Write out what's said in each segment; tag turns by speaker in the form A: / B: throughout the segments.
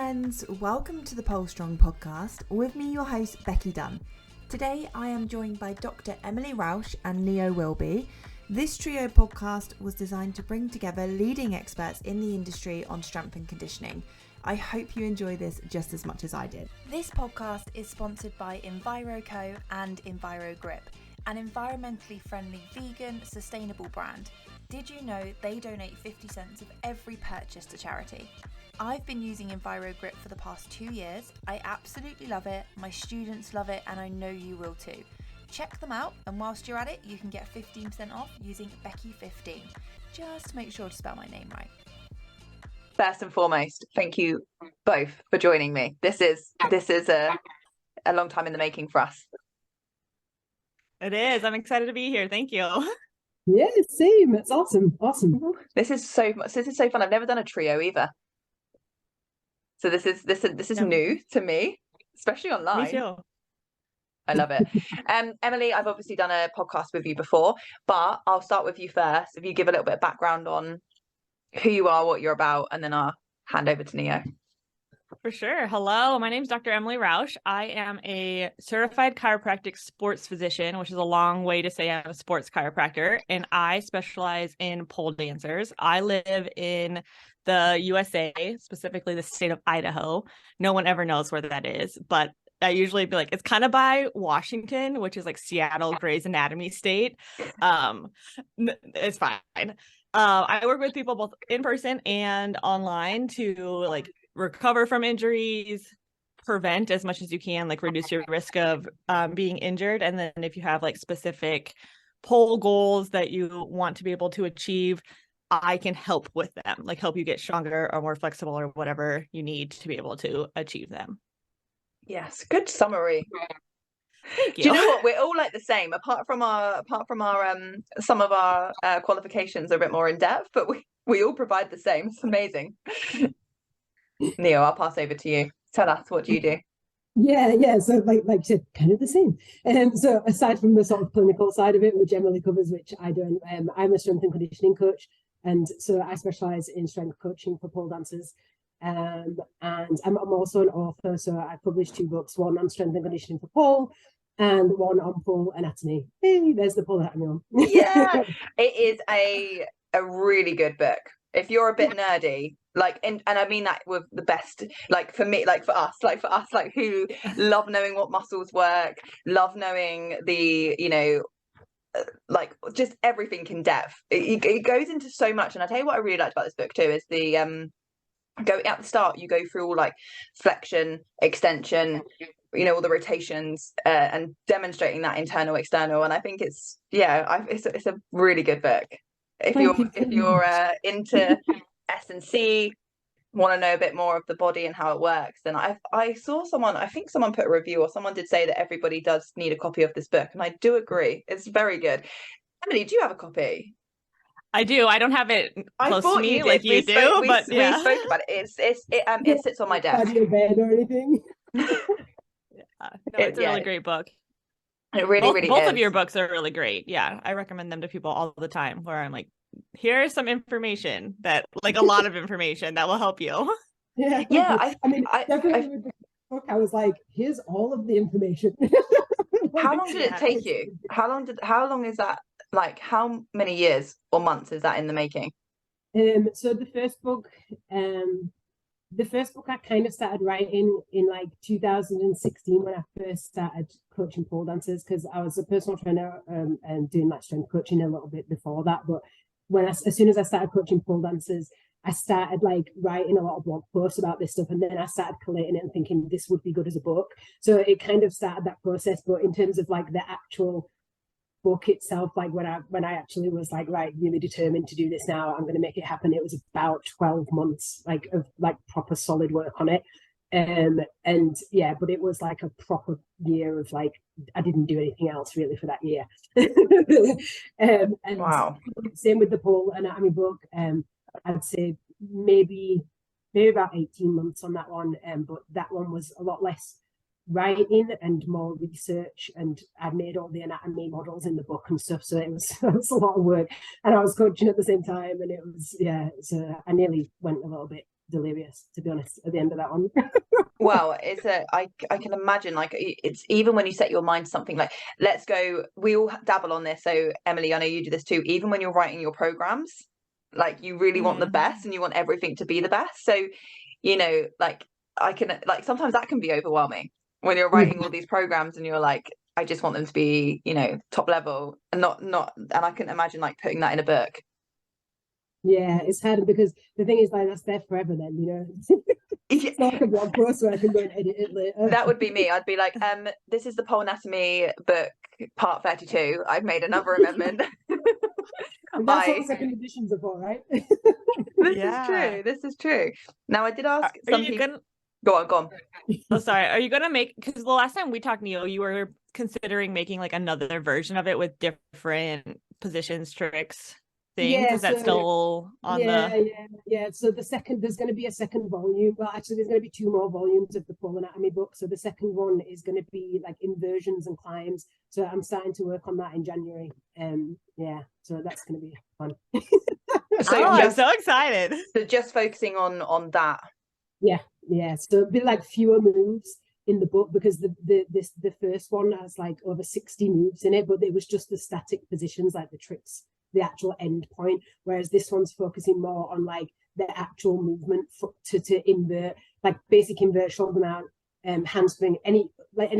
A: friends, welcome to the Pole Strong podcast with me, your host Becky Dunn. Today I am joined by Dr. Emily Rausch and Leo Wilby. This trio podcast was designed to bring together leading experts in the industry on strength and conditioning. I hope you enjoy this just as much as I did. This podcast is sponsored by EnviroCo and EnviroGrip, an environmentally friendly vegan sustainable brand. Did you know they donate 50 cents of every purchase to charity? I've been using EnviroGrip for the past 2 years. I absolutely love it, my students love it, and I know you will too. Check them out, and whilst you're at it, you can get 15% off using Becky15. Just make sure to spell my name right.
B: First and foremost, thank you both for joining me. This is a long time in the making for us.
C: It is. I'm excited to be here. Thank you.
D: Yeah, same. It's awesome.
B: This is so fun. I've never done a trio either. So this is new to me, especially online.
C: Me too.
B: I love it. Emily, I've obviously done a podcast with you before, but I'll start with you first. If you give a little bit of background on who you are, what you're about, and then I'll hand over to Neo.
C: For sure. Hello, my name is Dr. Emily Rausch. I am a certified chiropractic sports physician, which is a long way to say I'm a sports chiropractor, and I specialize in pole dancers. I live in the USA, specifically the state of Idaho. No one ever knows where that is, but I usually be like, it's kind of by Washington, which is like Seattle, Grey's Anatomy state. It's fine. I work with people both in person and online to like recover from injuries, prevent as much as you can, like reduce your risk of being injured. And then if you have like specific pole goals that you want to be able to achieve, I can help with them, like help you get stronger or more flexible or whatever you need to be able to achieve them.
B: Yes, good summary.
C: Thank you.
B: Do you know what? We're all like the same, apart from our some of our qualifications are a bit more in depth, but we all provide the same. It's amazing. Neo, I'll pass over to you. Tell us, what do you do?
D: Yeah. So like you said, kind of the same. So aside from the sort of clinical side of it, which Emily covers, which I don't, I'm a strength and conditioning coach, and so I specialize in strength coaching for pole dancers. And I'm also an author, so I published 2 books, one on strength and conditioning for pole and one on pole anatomy. Hey, there's the pole anatomy on.
B: Yeah, it is a really good book. If you're a bit nerdy, like, and I mean that with the best, like for me, like for us, like who love knowing what muscles work, love knowing the, you know, like just everything in depth. It goes into so much. And I tell you what I really liked about this book too is the go at the start, you go through all like flexion, extension, you know, all the rotations, and demonstrating that internal, external. And I think it's a really good book. If you're into S&C, want to know a bit more of the body and how it works, then I saw someone, I think someone put a review or someone did say that everybody does need a copy of this book, and I do agree. It's very good. Emily, do you have a copy?
C: I do. I don't have it close to me like you do, but yeah.
B: We spoke about it. It sits on my desk.
D: Your bed or anything.
C: It's a really great book.
B: It really
C: both
B: is.
C: Of your books are really great. Yeah, I recommend them to people all the time. Where I'm like, here's some information that, like, a lot of information that will help you.
D: Yeah. I mean, definitely with the book, I was like, here's all of the information.
B: How long did it take you? How long is that? Like, how many years or months is that in the making?
D: So the first book I kind of started writing in like 2016 when I first started coaching pole dancers, because I was a personal trainer and doing like strength coaching a little bit before that. But as soon as I started coaching pole dancers, I started like writing a lot of blog posts about this stuff, and then I started collating it and thinking this would be good as a book. So it kind of started that process. But in terms of like the actual book itself, like when I actually was like, right, really determined to do this now, I'm going to make it happen, it was about 12 months like of like proper solid work on it. And yeah, but it was like a proper year of like, I didn't do anything else really for that year. And
B: wow.
D: Same with the pole anatomy book. I'd say maybe about 18 months on that one, but that one was a lot less writing and more research, and I made all the anatomy models in the book and stuff, so it was a lot of work, and I was coaching at the same time, and it was so I nearly went a little bit delirious, to be honest, at the end of that one.
B: Well, I can imagine, like, it's even when you set your mind to something like, let's go, we all dabble on this. So Emily, I know you do this too. Even when you're writing your programs, like, you really want the best and you want everything to be the best. So, you know, like, I can, like, sometimes that can be overwhelming when you're writing all these programs and you're like, I just want them to be, you know, top level and not, and I can imagine like putting that in a book.
D: Yeah, it's hard because the thing is, like, that's there forever then, you know. It's not like a blog post where I can go and edit it later.
B: That would be me. I'd be like, this is the pole anatomy book, part 32. I've made another amendment.
D: And that's what second editions are for, right?
B: This is true. Now, I did ask some people. Go on.
C: Oh, sorry. Are you gonna make, because the last time we talked, Neil, you were considering making like another version of it with different positions, tricks, things.
D: Yeah,
C: is that still on
D: yeah. So there's going to be a second volume. Well, actually, there's going to be 2 more volumes of the pole anatomy book. So the second one is going to be like inversions and climbs. So I'm starting to work on that in January. Yeah, so that's going to be fun.
C: I'm so excited.
B: So just focusing on that.
D: Yeah. So it'll be like fewer moves in the book, because the first one has like over 60 moves in it, but it was just the static positions, like the tricks, the actual end point, whereas this one's focusing more on like the actual movement to invert, like basic invert, shoulder mount, handspring, any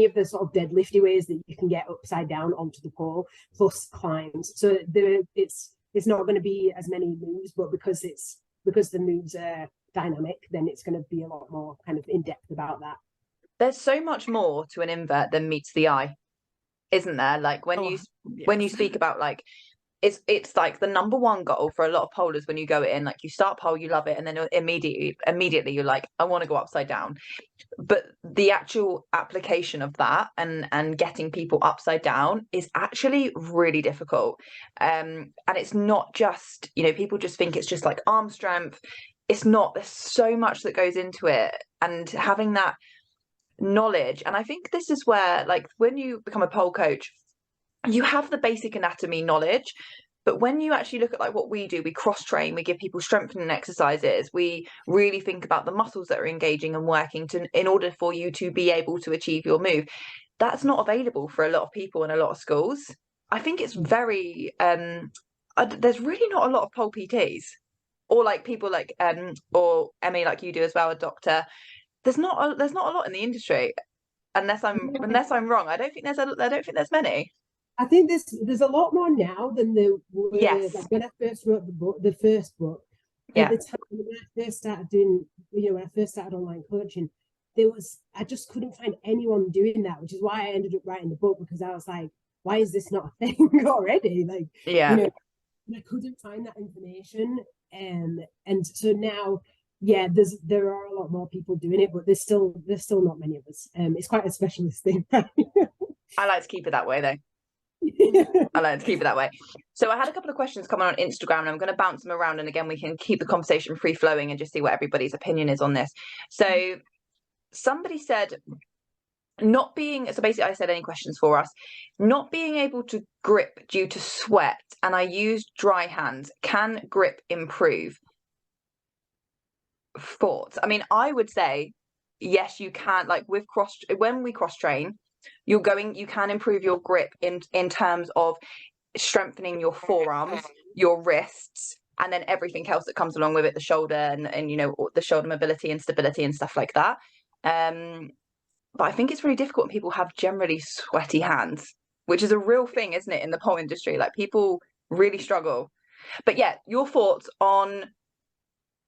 D: of the sort of deadlifty ways that you can get upside down onto the pole, plus climbs. So it's not going to be as many moves, but because the moves are dynamic, then it's going to be a lot more kind of in depth about that.
B: There's so much more to an invert than meets the eye, isn't there? Like when you speak about like, it's like the number one goal for a lot of polers when you go in, like you start pole, you love it, and then immediately you're like, I want to go upside down. But the actual application of that and getting people upside down is actually really difficult. And it's not just, you know, people just think it's just like arm strength. It's not. There's so much that goes into it, and having that knowledge. And I think this is where, like, when you become a pole coach, you have the basic anatomy knowledge, but when you actually look at like what we do, we cross train, we give people strengthening exercises, we really think about the muscles that are engaging and working in order for you to be able to achieve your move. That's not available for a lot of people in a lot of schools. I think it's very there's really not a lot of pole PTs, or like people like or Emily, like you do as well, a doctor. There's not a lot in the industry, unless I'm wrong. I don't think there's many.
D: I think there's a lot more now than there were.
B: Yes.
D: Like when I first wrote the first book. At the time when I first started doing, when I first started online coaching, I just couldn't find anyone doing that, which is why I ended up writing the book, because I was like, why is this not a thing already? Like, I couldn't find that information, and so now, there are a lot more people doing it, but there's still not many of us. It's quite a specialist thing.
B: I like to keep it that way, though. I like to keep it that way. So I had a couple of questions coming on Instagram, and I'm going to bounce them around, and again we can keep the conversation free flowing and just see what everybody's opinion is on this. So somebody said, so basically I said, any questions for us? Not being able to grip due to sweat, and I used dry hands. Can grip improve? Thoughts? I mean, I would say yes, you can. Like when we cross train, you can improve your grip in terms of strengthening your forearms, your wrists, and then everything else that comes along with it, the shoulder and the shoulder mobility and stability and stuff like that. But I think it's really difficult when people have generally sweaty hands, which is a real thing, isn't it, in the pole industry? Like people really struggle. But yeah, your thoughts on,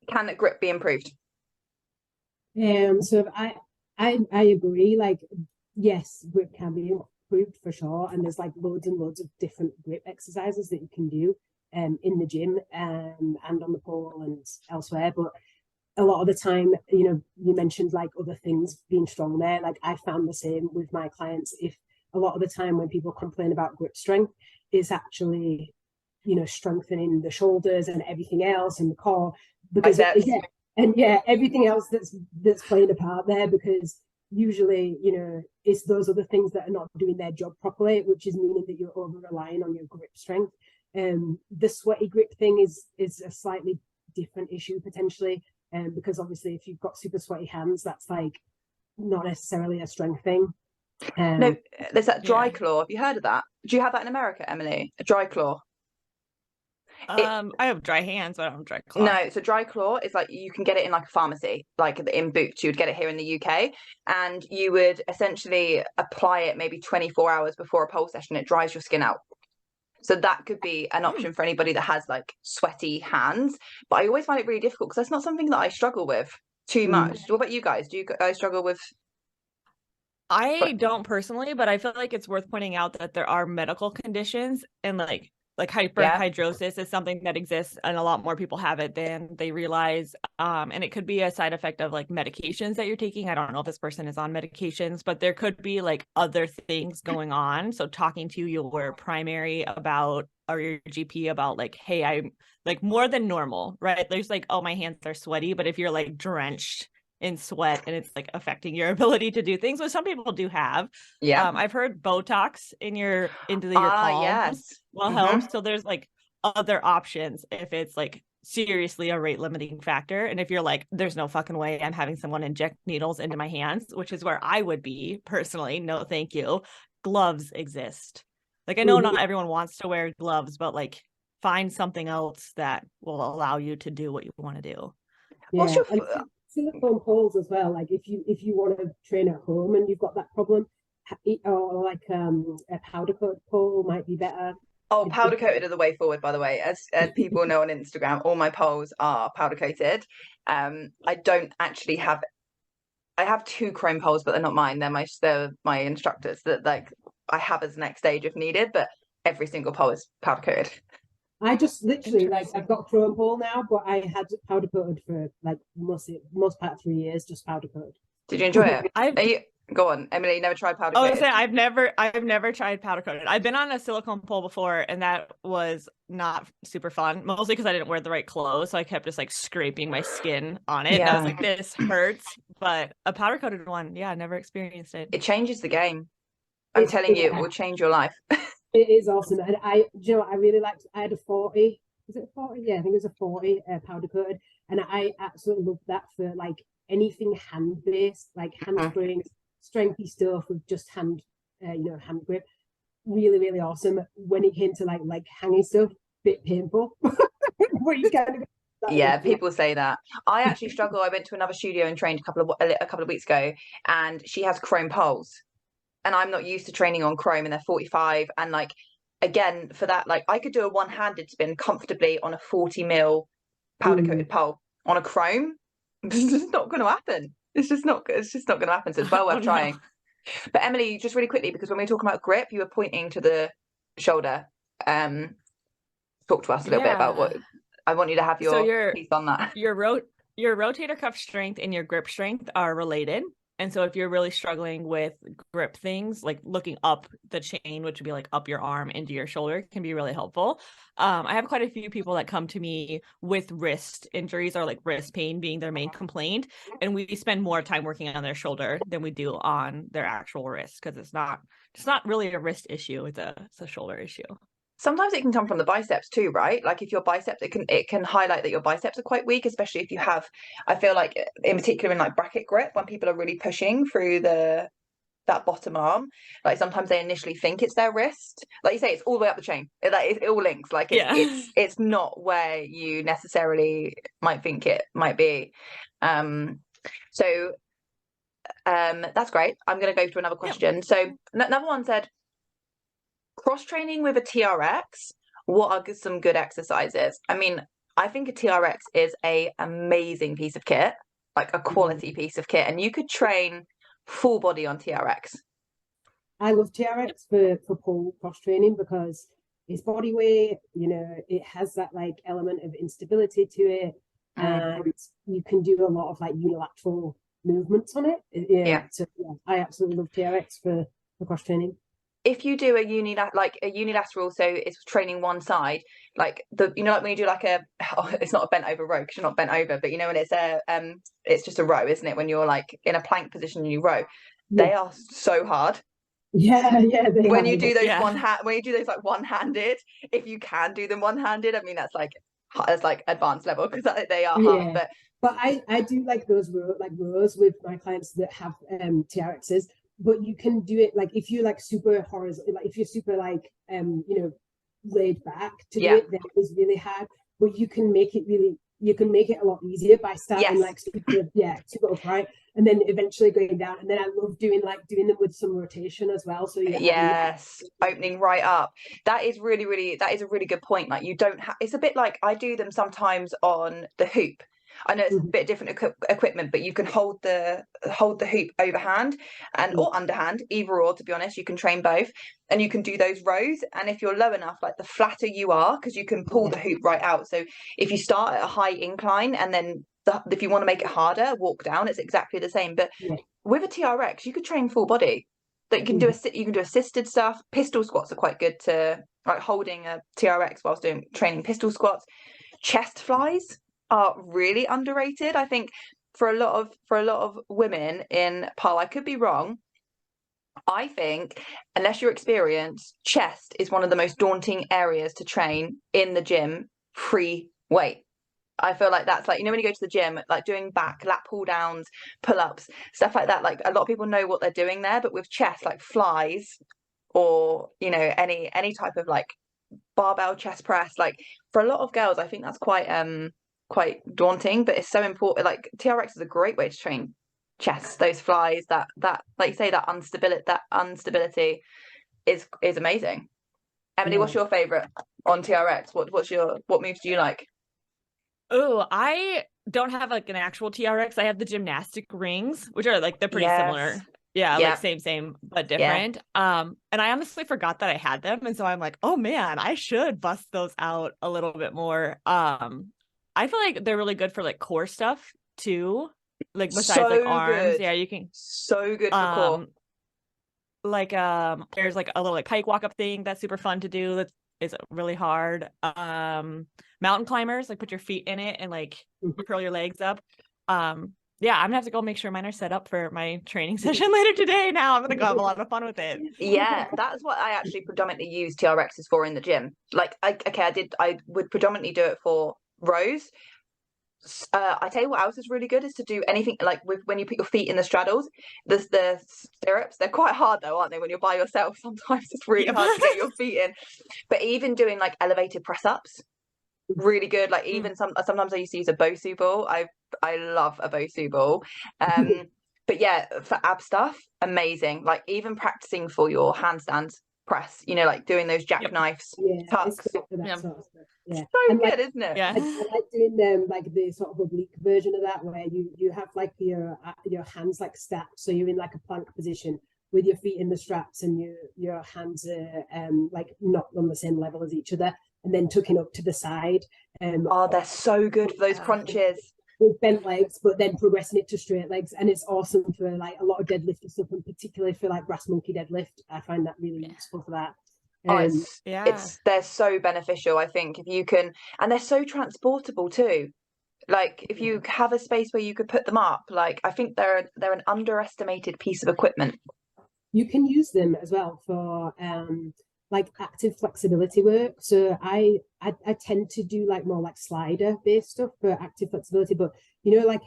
B: can the grip be improved?
D: So I agree. Like, yes, grip can be improved for sure, and there's like loads and loads of different grip exercises that you can do in the gym and on the pole and elsewhere. But a lot of the time, you mentioned like other things being strong there. Like I found the same with my clients. If a lot of the time when people complain about grip strength, it's actually strengthening the shoulders and everything else in the core, because everything else that's playing a part there, because usually it's those other things that are not doing their job properly, which is meaning that you're over relying on your grip strength. The sweaty grip thing is a slightly different issue potentially. because obviously if you've got super sweaty hands, that's like not necessarily a strength thing.
B: No, there's that dry claw. Have you heard of that? Do you have that in America, Emily? A dry claw?
C: I have dry hands, but I don't have dry claw.
B: No, so dry claw is like, you can get it in like a pharmacy, like in Boots. You would get it here in the UK, and you would essentially apply it maybe 24 hours before a pole session. It dries your skin out. So that could be an option for anybody that has like sweaty hands. But I always find it really difficult because that's not something that I struggle with too much. What about you guys? Do you guys struggle with?
C: I don't personally, but I feel like it's worth pointing out that there are medical conditions, and like hyperhidrosis is something that exists, and a lot more people have it than they realize. And it could be a side effect of like medications that you're taking. I don't know if this person is on medications, but there could be like other things going on. So talking to your primary about, or your GP about like, hey, I'm like more than normal, right? There's like, oh, my hands are sweaty, but if you're like drenched in sweat and it's like affecting your ability to do things, which some people do have. I've heard Botox into your palms will help. So there's like other options if it's like seriously a rate limiting factor. And if you're like, there's no fucking way I'm having someone inject needles into my hands, which is where I would be personally, no thank you. Gloves exist. Like, I know not everyone wants to wear gloves, but like find something else that will allow you to do what you want to do.
D: What's your silicone poles as well? Like if you want to train at home and you've got that problem, or like a powder coat pole might be better.
B: Oh, powder coated are the way forward, by the way. As people know on Instagram, all my poles are powder coated. I don't actually have. I have 2 chrome poles, but they're not mine. They're my instructors that like I have as next stage if needed. But every single pole is powder coated. I just literally
D: like I've got a chrome pole now, but I had powder coated for like most part of 3 years, just powder coated. Did you enjoy it? Go on, Emily. You never tried powder coated?
C: Oh, I've never tried powder coated. I've been on a silicone pole before, and that was not super fun. Mostly because I didn't wear the right clothes, so I kept just like scraping my skin on it. And I was like, this hurts. But a powder coated one, I never experienced it.
B: It changes the game. I'm telling you, it will change your life.
D: It is awesome. And I really liked. I had a 40. Was it a 40? Yeah, I think it was a 40 powder coated, and I absolutely loved that for like anything hand based, like handsprings. Strengthy stuff with just hand grip. Really, really awesome. When it came to like hanging stuff, bit painful.
B: People say that. I actually struggle. I went to another studio and trained a couple of weeks ago, and she has chrome poles, and I'm not used to training on chrome, and they're 45. And like, again, for that, like I could do a one-handed spin comfortably on a 40 mil powder coated pole on a chrome. It's just not going to happen. It's just not going to happen. So it's well worth trying. But Emily, just really quickly, because when we were talking about grip, you were pointing to the shoulder. Talk to us a little bit about what I want you to have your piece on that.
C: Your rotator cuff strength and your grip strength are related. And so if you're really struggling with grip things, like looking up the chain, which would be like up your arm into your shoulder, can be really helpful. I have quite a few people that come to me with wrist injuries or like wrist pain being their main complaint. And we spend more time working on their shoulder than we do on their actual wrist, because it's not really a wrist issue. It's a shoulder issue.
B: Sometimes it can come from the biceps too, right? Like if your biceps, it can highlight that your biceps are quite weak, especially if you have, I feel like in particular in like bracket grip, when people are really pushing through that bottom arm, like sometimes they initially think it's their wrist. Like you say, it's all the way up the chain. It all links. Like it's not where you necessarily might think it might be. So that's great. I'm going to go to another question. Yeah. So another one said, cross training with a TRX, what are some good exercises? I mean, I think a TRX is a amazing piece of kit, like a quality piece of kit, and you could train full body on TRX.
D: I love TRX for pole cross training because it's body weight, it has that like element of instability to it, and you can do a lot of like unilateral movements on it. So I absolutely love TRX for cross training.
B: If you do a unilateral, so it's training one side, like like when you do like it's not a bent over row because you're not bent over, but when it's just a row, isn't it? When you're like in a plank position and you row, they are so hard. When you do those when you do those like one-handed, if you can do them one-handed, I mean that's like advanced level because they are hard. But
D: But I do like those rows with my clients that have TRXs. But you can do it like if you're like super horizontal, like if you're super like laid back to do it, then it is really hard. But you can make it a lot easier by starting like super upright and then eventually going down. And then I love doing them with some rotation as well. So
B: opening right up. That is a really good point. Like you don't have, it's a bit like I do them sometimes on the hoop. I know it's a bit different equipment, but you can hold the hoop overhand or underhand, either or, to be honest. You can train both and you can do those rows. And if you're low enough, like the flatter you are, because you can pull the hoop right out. So if you start at a high incline and then if you want to make it harder, walk down, it's exactly the same. But with a TRX, you could train full body. That you can do assisted stuff. Pistol squats are quite good to like holding a TRX whilst training pistol squats. Chest flies are really underrated. I think for a lot of women in pole, I could be wrong. I think unless you're experienced, chest is one of the most daunting areas to train in the gym free weight. I feel like that's like, when you go to the gym, like doing back lat pull downs, pull-ups, stuff like that, like a lot of people know what they're doing there, but with chest, like flies or any type of like barbell chest press, like for a lot of girls I think that's quite daunting, but it's so important. Like TRX is a great way to train chest, those flies, that like you say, that instability is amazing. Emily, what's your favorite on TRX? What moves do you like?
C: Oh, I don't have like an actual TRX. I have the gymnastic rings, which are like, they're pretty similar. Yeah, like same, but different. And I honestly forgot that I had them. And so I'm like, oh man, I should bust those out a little bit more. I feel like they're really good for like core stuff too. Like besides like arms. Yeah, you can.
B: So good for core.
C: Like there's like a little like pike walk up thing that's super fun to do. That is really hard. Mountain climbers, like put your feet in it and like curl your legs up. Yeah, I'm gonna have to go make sure mine are set up for my training session later today. Now I'm gonna go have a lot of fun with it.
B: Yeah, that's what I actually predominantly use TRXs for in the gym. Like, I would predominantly do it for rows. I tell you what else is really good is to do anything like when you put your feet in the straddles, the stirrups. They're quite hard though, aren't they? When you're by yourself, sometimes it's really hard to get your feet in. But even doing like elevated press ups, really good. Like even sometimes I used to use a Bosu ball. I love a Bosu ball. But yeah, for ab stuff, amazing. Like even practicing for your handstand press, like doing those jackknifes, tucks.
D: Sort of stuff. Yeah,
B: so good, isn't it?
C: Yeah,
D: I like doing them like the sort of oblique version of that, where you have like your hands like stacked, so you're in like a plank position with your feet in the straps and your hands are like not on the same level as each other, and then tucking up to the side.
B: They're so good for those crunches.
D: With bent legs, but then progressing it to straight legs, and it's awesome for like a lot of deadlift and stuff, and particularly for like brass monkey deadlift. I find that really useful for that.
B: They're so beneficial, I think, if you can, and they're so transportable too. Like if you have a space where you could put them up, like I think they're an underestimated piece of equipment.
D: You can use them as well for like active flexibility work. So I tend to do like more like slider based stuff for active flexibility, but like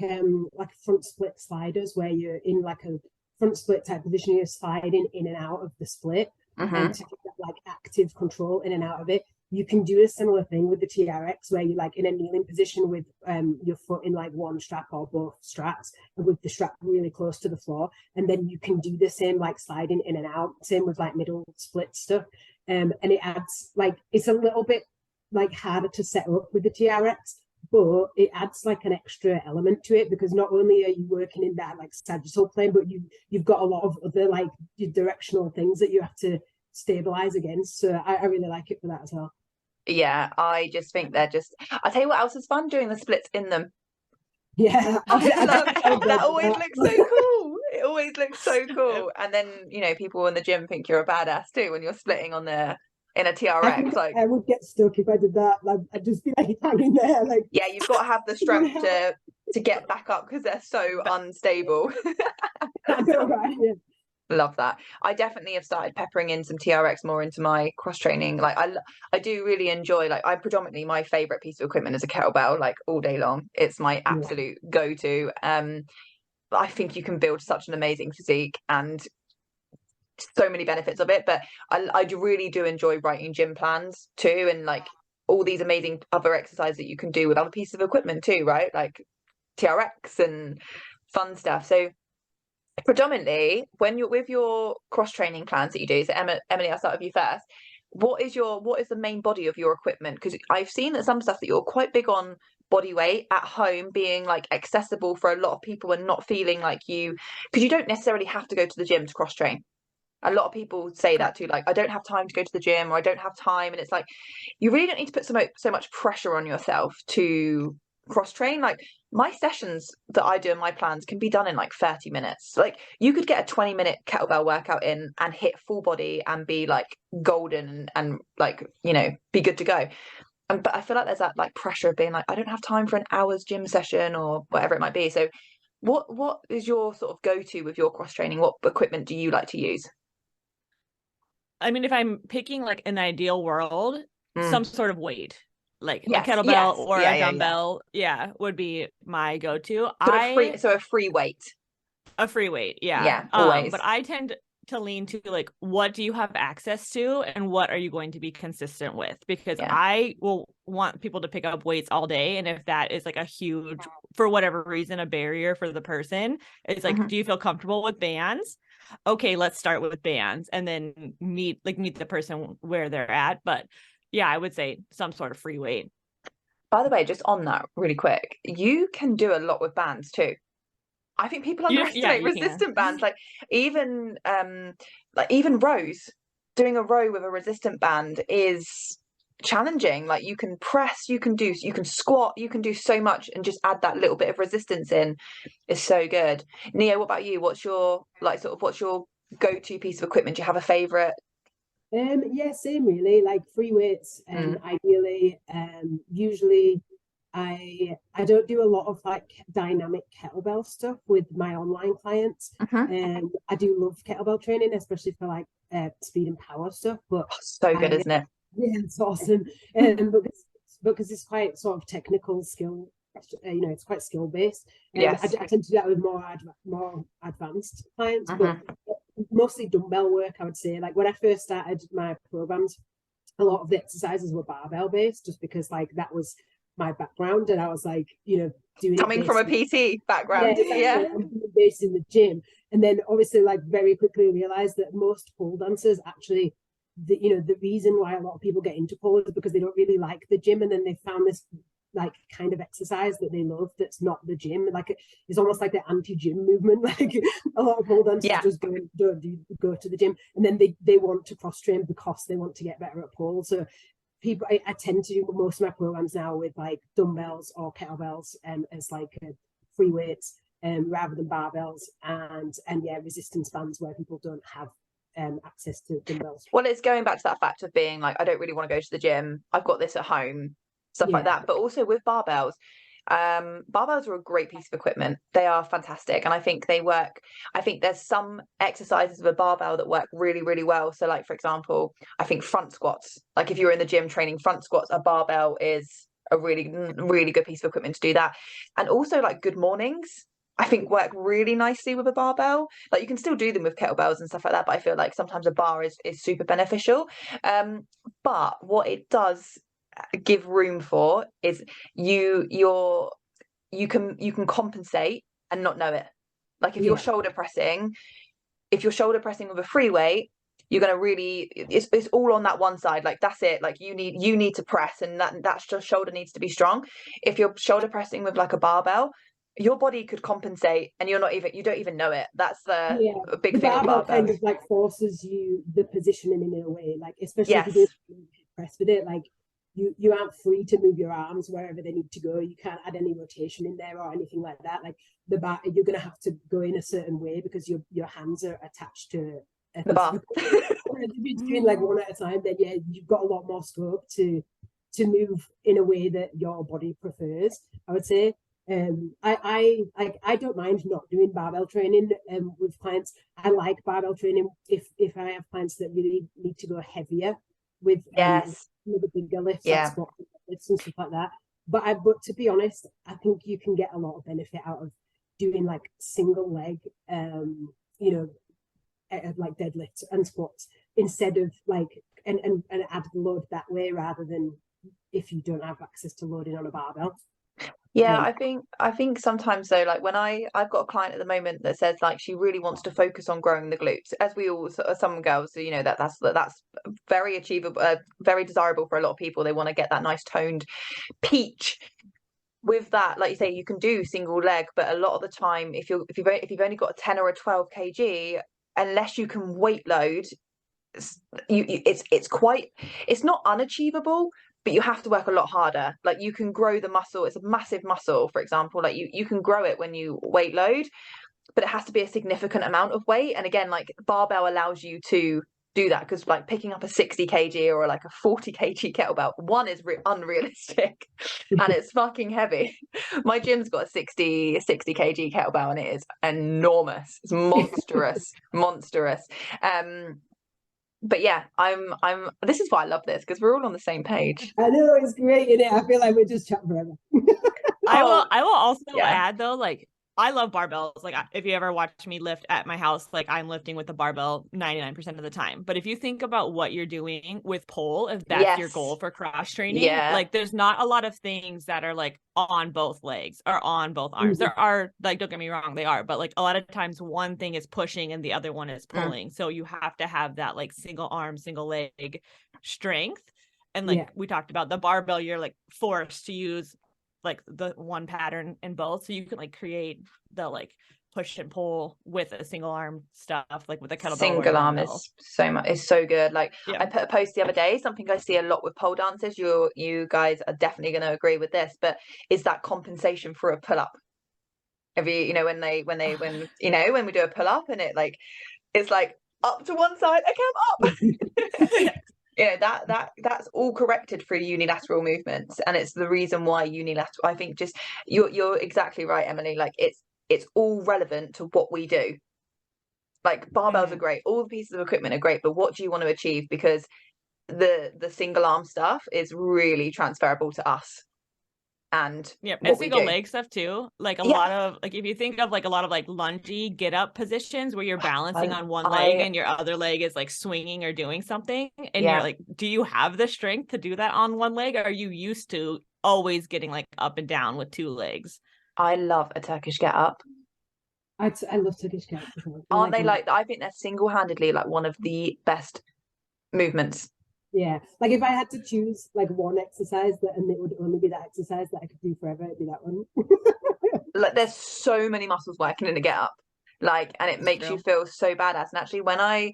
D: front split sliders where you're in like a front split type position, you're sliding in and out of the split and to get that like active control in and out of it. You can do a similar thing with the TRX where you're like in a kneeling position with your foot in like one strap or both straps, and with the strap really close to the floor, and then you can do the same like sliding in and out, same with like middle split stuff. And it adds like, it's a little bit like harder to set up with the TRX, but it adds like an extra element to it, because not only are you working in that like sagittal plane, but you've got a lot of other like directional things that you have to stabilize against. So I really like it for that as well.
B: Yeah, I just think I'll tell you what else is fun, doing the splits in them.
D: Yeah,
B: that always looks so cool. It always looks so cool. And then people in the gym think you're a badass too when you're splitting in a TRX.
D: I would get stuck if I did that. Like I'd just be like hanging there. Like
B: you've got to have the strength to get back up because they're so unstable.
D: I know, right?
B: Love that. I definitely have started peppering in some TRX more into my cross training. Like I do really enjoy, like, I predominantly, my favorite piece of equipment is a kettlebell, like all day long. It's my absolute go-to. I think you can build such an amazing physique and so many benefits of it. But I really do enjoy writing gym plans too, and like all these amazing other exercises that you can do with other pieces of equipment too, right? Like TRX and fun stuff. So predominantly, when you're with your cross training plans that you do, so Emily, I'll start with you first. What is the main body of your equipment? Because I've seen that some stuff that you're quite big on body weight at home being like accessible for a lot of people and not feeling like because you don't necessarily have to go to the gym to cross train. A lot of people say that too, like, I don't have time to go to the gym, or I don't have time. And it's like, you really don't need to put so much pressure on yourself to cross train. Like, my sessions that I do in my plans can be done in like 30 minutes. Like, you could get a 20-minute kettlebell workout in and hit full body and be like golden and like, you know, be good to go. But I feel like there's that like pressure of being like, I don't have time for an hour's gym session or whatever it might be. So what is your sort of go-to with your cross training? What equipment do you like to use?
C: I mean, if I'm picking like an ideal world, some sort of weight, like a kettlebell or a dumbbell, would be my go-to.
B: So a free weight.
C: A free weight,
B: Yeah, always.
C: But I tend to lean to like, what do you have access to and what are you going to be consistent with? Because I will want people to pick up weights all day, and if that is like a huge, for whatever reason, a barrier for the person, it's like, do you feel comfortable with bands? Okay, let's start with bands and then meet the person where they're at. But yeah, I would say some sort of free weight.
B: By the way, just on that really quick, you can do a lot with bands too. I think people underestimate resistant bands. Like even rows, doing a row with a resistant band is challenging. Like, you can press, you can squat, you can do so much, and just add that little bit of resistance in is so good. Neo, what about you? What's your go-to piece of equipment? Do you have a favorite?
D: Same really, like free weights, ideally. Usually I don't do a lot of like dynamic kettlebell stuff with my online clients. I do love kettlebell training, especially for like speed and power stuff, but
B: so good, isn't it?
D: Yeah, it's awesome. Because it's quite sort of technical skill, you know, it's quite skill based. I tend to do that with more advanced clients, but mostly dumbbell work, I would say. Like, when I first started my programs, a lot of the exercises were barbell based, just because like that was my background, and I was like, you know, doing
B: coming from a PT background,
D: I'm based in the gym. And then obviously, like, very quickly realized that most pole dancers actually, the reason why a lot of people get into pole is because they don't really like the gym, and then they found this like kind of exercise that they love that's not the gym. Like, it's almost like the anti-gym movement. Like, a lot of pole dancers just don't go to the gym, and then they want to cross train because they want to get better at pole. So people, I tend to do most of my programs now with like dumbbells or kettlebells as like free weights rather than barbells, and resistance bands where people don't have access to dumbbells.
B: Well, it's going back to that fact of being like, I don't really want to go to the gym, I've got this at home, stuff like that. But also with barbells are a great piece of equipment. They are fantastic, and I think they work. I think there's some exercises of a barbell that work really, really well. So like, for example, I think front squats, like if you're in the gym training front squats, a barbell is a really, really good piece of equipment to do that. And also like good mornings, I think, work really nicely with a barbell. Like, you can still do them with kettlebells and stuff like that, but I feel like sometimes a bar is super beneficial. But what it does give room for is you can compensate and not know it. Like, if you're shoulder pressing with a free weight, you're going to really, it's all on that one side. Like, that's it. Like, you need to press, and that's just shoulder needs to be strong. If you're shoulder pressing with like a barbell, your body could compensate and you don't even know it. That's the big thing with barbell.
D: Kind of like forces you the positioning in a way, like, especially if you do press with it, like you aren't free to move your arms wherever they need to go. You can't add any rotation in there or anything like that. Like, the bar, you're going to have to go in a certain way because your hands are attached to
B: the bar.
D: If you're doing like one at a time, then you've got a lot more scope to move in a way that your body prefers, I would say. I don't mind not doing barbell training with clients. I like barbell training if I have clients that really need to go heavier with
B: Yes.
D: the bigger lifts,
B: Yeah.
D: like squat lifts and stuff like that. But to be honest, I think you can get a lot of benefit out of doing like single leg, like deadlifts and squats instead of like and add the load that way rather than if you don't have access to loading on a barbell.
B: Yeah, I think sometimes though, like when I've got a client at the moment that says like she really wants to focus on growing the glutes, as we all, some girls, you know, that's very achievable, very desirable for a lot of people. They want to get that nice toned peach. With that, like you say, you can do single leg, but a lot of the time, if you've only got a 10 or a 12 kg, unless you can weight load, it's not unachievable, but you have to work a lot harder. Like you can grow the muscle. It's a massive muscle, for example. Like you can grow it when you weight load, but it has to be a significant amount of weight. And again, like barbell allows you to do that, because like picking up a 60 kg or like a 40 kg kettlebell, one is unrealistic and it's fucking heavy. My gym's got a 60 kg kettlebell and it is enormous. It's monstrous. But yeah, I'm this is why I love this, because we're all on the same page.
D: I know, it's great, isn't it? I feel like we're just chatting forever.
C: I will also add though, like I love barbells. Like if you ever watch me lift at my house, like I'm lifting with the barbell 99% of the time. But if you think about what you're doing with pole, if that's your goal for cross training, like there's not a lot of things that are like on both legs or on both arms. There are, like, don't get me wrong, they are, but like a lot of times one thing is pushing and the other one is pulling. So you have to have that like single arm, single leg strength. And like we talked about the barbell, you're like forced to use like the one pattern in both, so you can like create the like push and pull with a single arm stuff, like with a kettlebell.
B: Single arm is so good. Like I put a post the other day, something I see a lot with pole dancers, you guys are definitely going to agree with this, but is that compensation for a pull-up. Have you know when we do a pull-up and it's like up to one side, okay, I'm up. That's all corrected through unilateral movements, and it's the reason why unilateral, I think, just you're exactly right, Emily, like it's all relevant to what we do. Like barbells are great, all the pieces of equipment are great, but what do you want to achieve? Because the single arm stuff is really transferable to us. And
C: single leg stuff too, like a lot of, like if you think of like a lot of like lungy get up positions where you're balancing on one leg and your other leg is like swinging or doing something, and you're like, do you have the strength to do that on one leg, or are you used to always getting like up and down with two legs?
B: I love a Turkish get up.
D: I love Turkish get up.
B: Aren't they like, I think they're single-handedly like one of the best movements.
D: Yeah, like if I had to choose like one exercise and it would only be that exercise that I could do forever, it'd be that one.
B: Like there's so many muscles working in a get up, like, and it makes you feel so badass. And actually, when I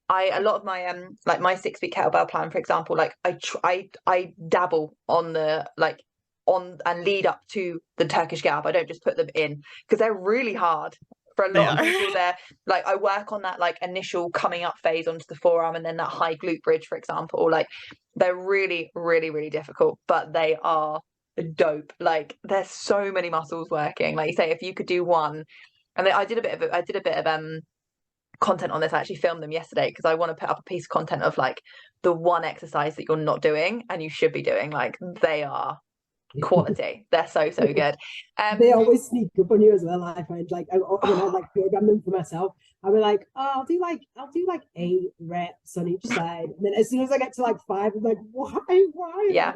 B: a lot of my like my 6 week kettlebell plan, for example, like I dabble on the like on and lead up to the Turkish get up. I don't just put them in, because they're really hard. For a lot of people, they're like, I work on that like initial coming up phase onto the forearm, and then that high glute bridge, for example. Like they're really, really, really difficult, but they are dope. Like there's so many muscles working. Like you say, if you could do one, and I did a bit of content on this. I actually filmed them yesterday because I want to put up a piece of content of like the one exercise that you're not doing and you should be doing. Like they are quality. They're so good.
D: They always sneak up on you as well. I find like when I like program them for myself, I'll be like, I'll do like 8 reps on each side, and then as soon as I get to like 5, I'm like, why?
B: Yeah.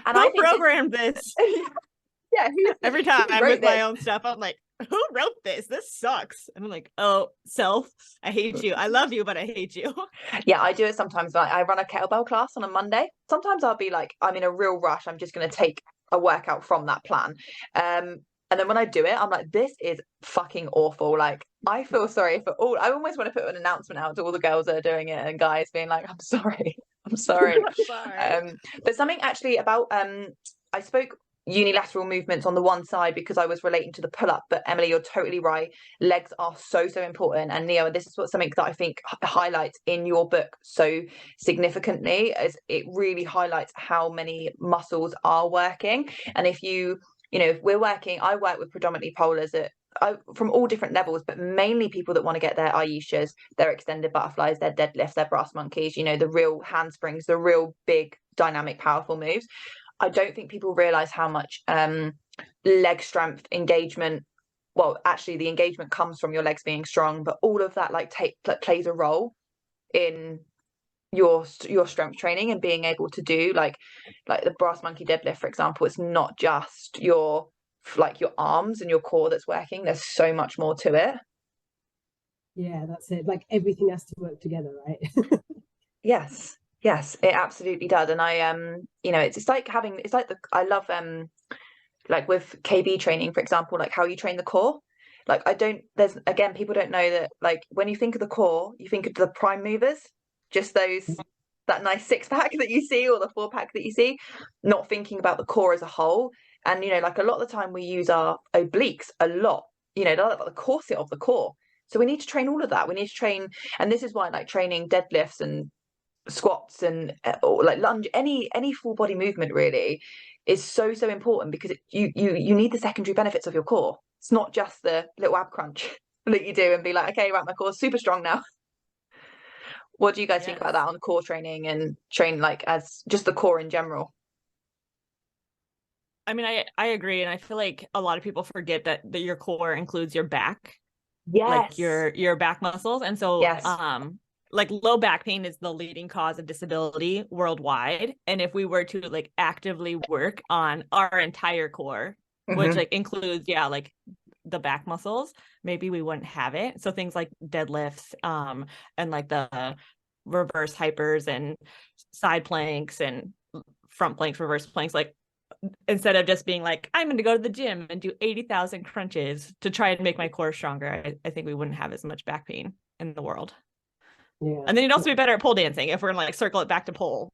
B: And
C: I programmed this. Every time I'm with my own stuff, I'm like, who wrote this? This sucks. And I'm like, oh, self, I hate you. I love you, but I hate you.
B: Yeah, I do it sometimes. Like I run a kettlebell class on a Monday. Sometimes I'll be like, I'm in a real rush, I'm just going to take a workout from that plan. And then when I do it, I'm like, this is fucking awful. Like I feel sorry for all. I almost want to put an announcement out to all the girls that are doing it and guys being like, I'm sorry. But something actually about I spoke unilateral movements on the one side because I was relating to the pull-up, but Emily, you're totally right. Legs are so important, and Neo, this is something that I think highlights in your book so significantly, as it really highlights how many muscles are working. And if you you know, if we're working, I work with predominantly polars from all different levels, but mainly people that want to get their Aishas, their extended butterflies, their deadlifts, their brass monkeys, you know, the real handsprings, the real big, dynamic, powerful moves. I don't think people realize how much leg strength, engagement, well, actually the engagement comes from your legs being strong, but all of that like plays a role in your strength training and being able to do like the brass monkey deadlift, for example. It's not just your arms and your core that's working. There's so much more to it.
D: Yeah, that's it. Like everything has to work together, right?
B: Yes, it absolutely does. And I you know, it's like I love like with KB training, for example, like how you train the core. Like people don't know that, like when you think of the core, you think of the prime movers, just that nice 6-pack that you see, or the 4-pack that you see, not thinking about the core as a whole. And, you know, like a lot of the time we use our obliques a lot, you know, like the corset of the core. So we need to train all of that. We need to train, and this is why like training deadlifts and squats and or like lunge, any full body movement really is so important, because you need the secondary benefits of your core. It's not just the little ab crunch that you do and be like, okay, right, my core's super strong now. What do you guys think about that on core training and train like as just the core in general?
C: I mean, I agree, and I feel like a lot of people forget that your core includes your back, like your back muscles, and so like low back pain is the leading cause of disability worldwide. And if we were to like actively work on our entire core, which like includes like the back muscles, maybe we wouldn't have it. So things like deadlifts, and like the reverse hypers and side planks and front planks, reverse planks, like instead of just being like, I'm going to go to the gym and do 80,000 crunches to try and make my core stronger, I think we wouldn't have as much back pain in the world. Yeah. And then you'd also be better at pole dancing if we're gonna like circle it back to pole.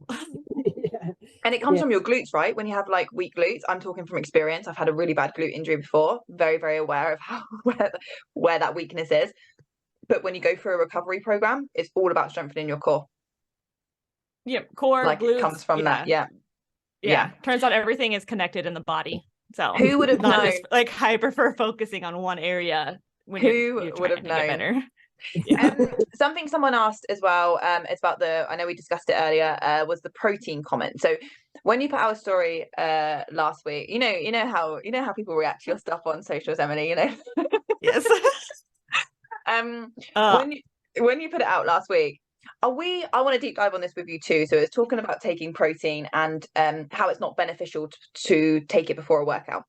B: And it comes from your glutes, right? When you have like weak glutes, I'm talking from experience. I've had a really bad glute injury before. Very, very aware of where that weakness is. But when you go through a recovery program, it's all about strengthening your core.
C: Yeah, core,
B: like glutes, it comes from that. Yeah.
C: Turns out everything is connected in the body. So
B: who would have known?
C: Just, like hyper focusing on one area when
B: who would have known?
C: Get better.
B: Something someone asked as well, it's about I know we discussed it earlier, was the protein comment. So when you put out a story last week, you know how people react to your stuff on socials, Emily, you know.
C: Yes.
B: When you put it out last week, I want to deep dive on this with you too. So it's talking about taking protein and how it's not beneficial to take it before a workout.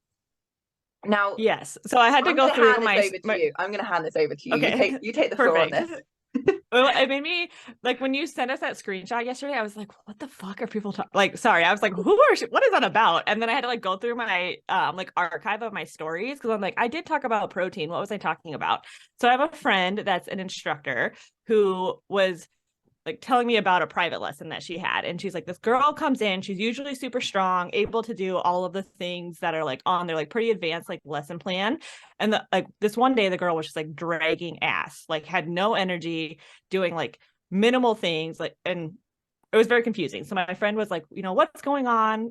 B: Now,
C: yes. So I had to go through
B: I'm going to hand this over to you.
C: Okay.
B: You take the floor on this.
C: Well, it made me like when you sent us that screenshot yesterday, I was like, what the fuck are people talking? Like, sorry, I was like, what is that about? And then I had to like go through my like archive of my stories, because I'm like, I did talk about protein. What was I talking about? So I have a friend that's an instructor who was like telling me about a private lesson that she had. And she's like, this girl comes in, she's usually super strong, able to do all of the things that are like on their like pretty advanced like lesson plan. And like this one day, the girl was just like dragging ass, like had no energy, doing like minimal things, like, and it was very confusing. So my friend was like, what's going on?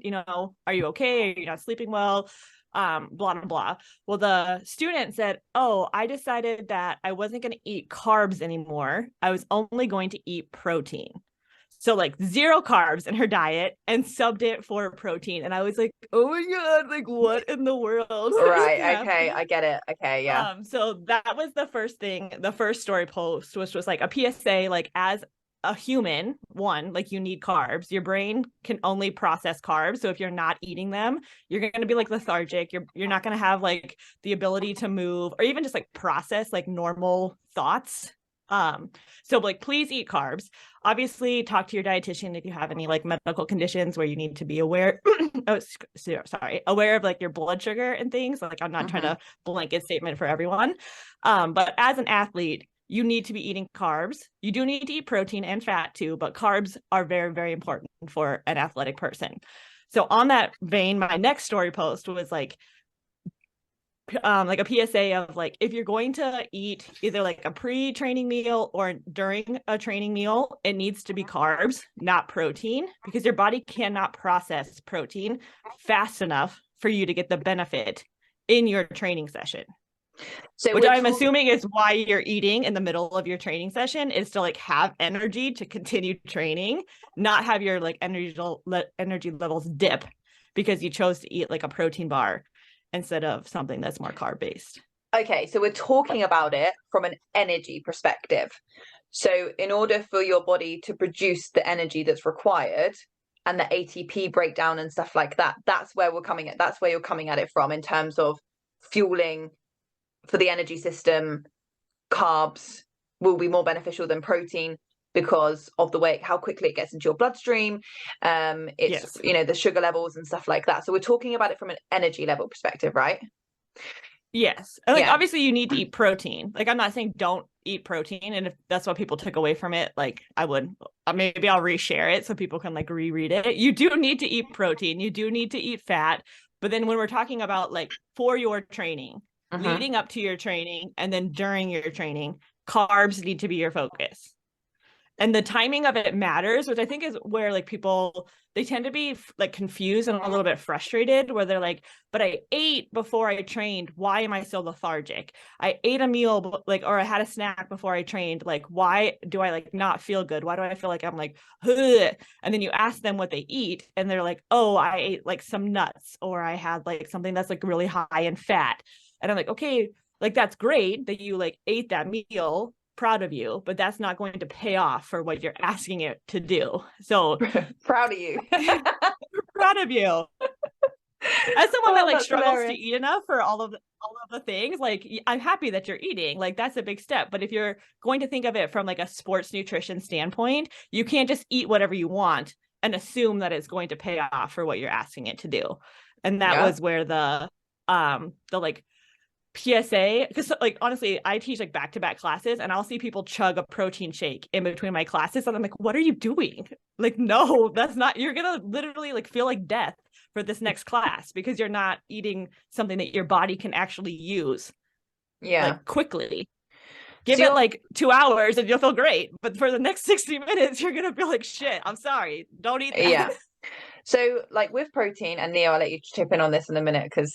C: Are you okay? Are you not sleeping well? Blah, blah, blah. Well, the student said, I decided that I wasn't going to eat carbs anymore. I was only going to eat protein. So like 0 carbs in her diet and subbed it for protein. And I was like, oh my God, like what in the world?
B: Right. Okay. I get it. Okay. Yeah.
C: So that was the first thing, the first story post was like a PSA, like as a human, like you need carbs. Your brain can only process carbs. So if you're not eating them, you're going to be like lethargic. You're not going to have like the ability to move or even just like process like normal thoughts. So like, please eat carbs. Obviously talk to your dietitian if you have any like medical conditions where you need to be aware, aware of like your blood sugar and things. Like I'm not trying to blanket statement for everyone. But as an athlete, you need to be eating carbs. You do need to eat protein and fat too, but carbs are very, very important for an athletic person. So on that vein, my next story post was like a PSA of like, if you're going to eat either like a pre-training meal or during a training meal, it needs to be carbs, not protein, because your body cannot process protein fast enough for you to get the benefit in your training session.
B: So
C: which I'm assuming is why you're eating in the middle of your training session, is to like have energy to continue training, not have your like energy levels dip because you chose to eat like a protein bar instead of something that's more carb based.
B: Okay, so we're talking about it from an energy perspective. So in order for your body to produce the energy that's required and the ATP breakdown and stuff like that, that's where you're coming at it from in terms of fueling for the energy system. Carbs will be more beneficial than protein because of the way how quickly it gets into your bloodstream. It's the sugar levels and stuff like that. So we're talking about it from an energy level perspective, right?
C: Yes. Like obviously you need to eat protein. Like I'm not saying don't eat protein, and if that's what people took away from it, like I would maybe I'll reshare it so people can like reread it. You do need to eat protein, you do need to eat fat, but then when we're talking about like for your training, leading up to your training and then during your training, carbs need to be your focus. And the timing of it matters, which I think is where like people, they tend to be like confused and a little bit frustrated, where they're like, but I ate before I trained. Why am I still lethargic? I ate a meal or I had a snack before I trained. Like, why do I like not feel good? Why do I feel like I'm like, ugh? And then you ask them what they eat and they're like, oh, I ate like some nuts, or I had like something that's like really high in fat. And I'm like, okay, like that's great that you like ate that meal, proud of you, but that's not going to pay off for what you're asking it to do. So
B: proud of you.
C: Proud of you. As someone that like struggles
B: hilarious.
C: to eat enough for all of the things, like I'm happy that you're eating. Like that's a big step. But if you're going to think of it from like a sports nutrition standpoint, you can't just eat whatever you want and assume that it's going to pay off for what you're asking it to do. And that was where the like PSA, because like honestly I teach like back-to-back classes and I'll see people chug a protein shake in between my classes and I'm like, what are you doing? Like, no, that's not, you're gonna literally like feel like death for this next class because you're not eating something that your body can actually use like quickly. Give it like 2 hours and you'll feel great, but for the next 60 minutes you're gonna feel like shit. I'm sorry, don't eat that.
B: So like with protein, and Neo, I'll let you chip in on this in a minute because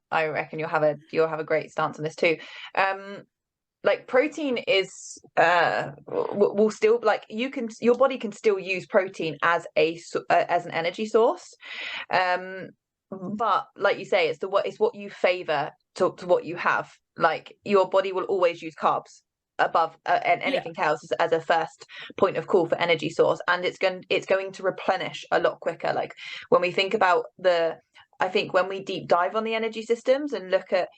B: I reckon you'll have a great stance on this too. Like protein is will still like your body can still use protein as an energy source. But like you say, it's what you favor to what you have. Like your body will always use carbs above and anything else as a first point of call for energy source, and it's going to replenish a lot quicker. Like when we think about I think when we deep dive on the energy systems and look at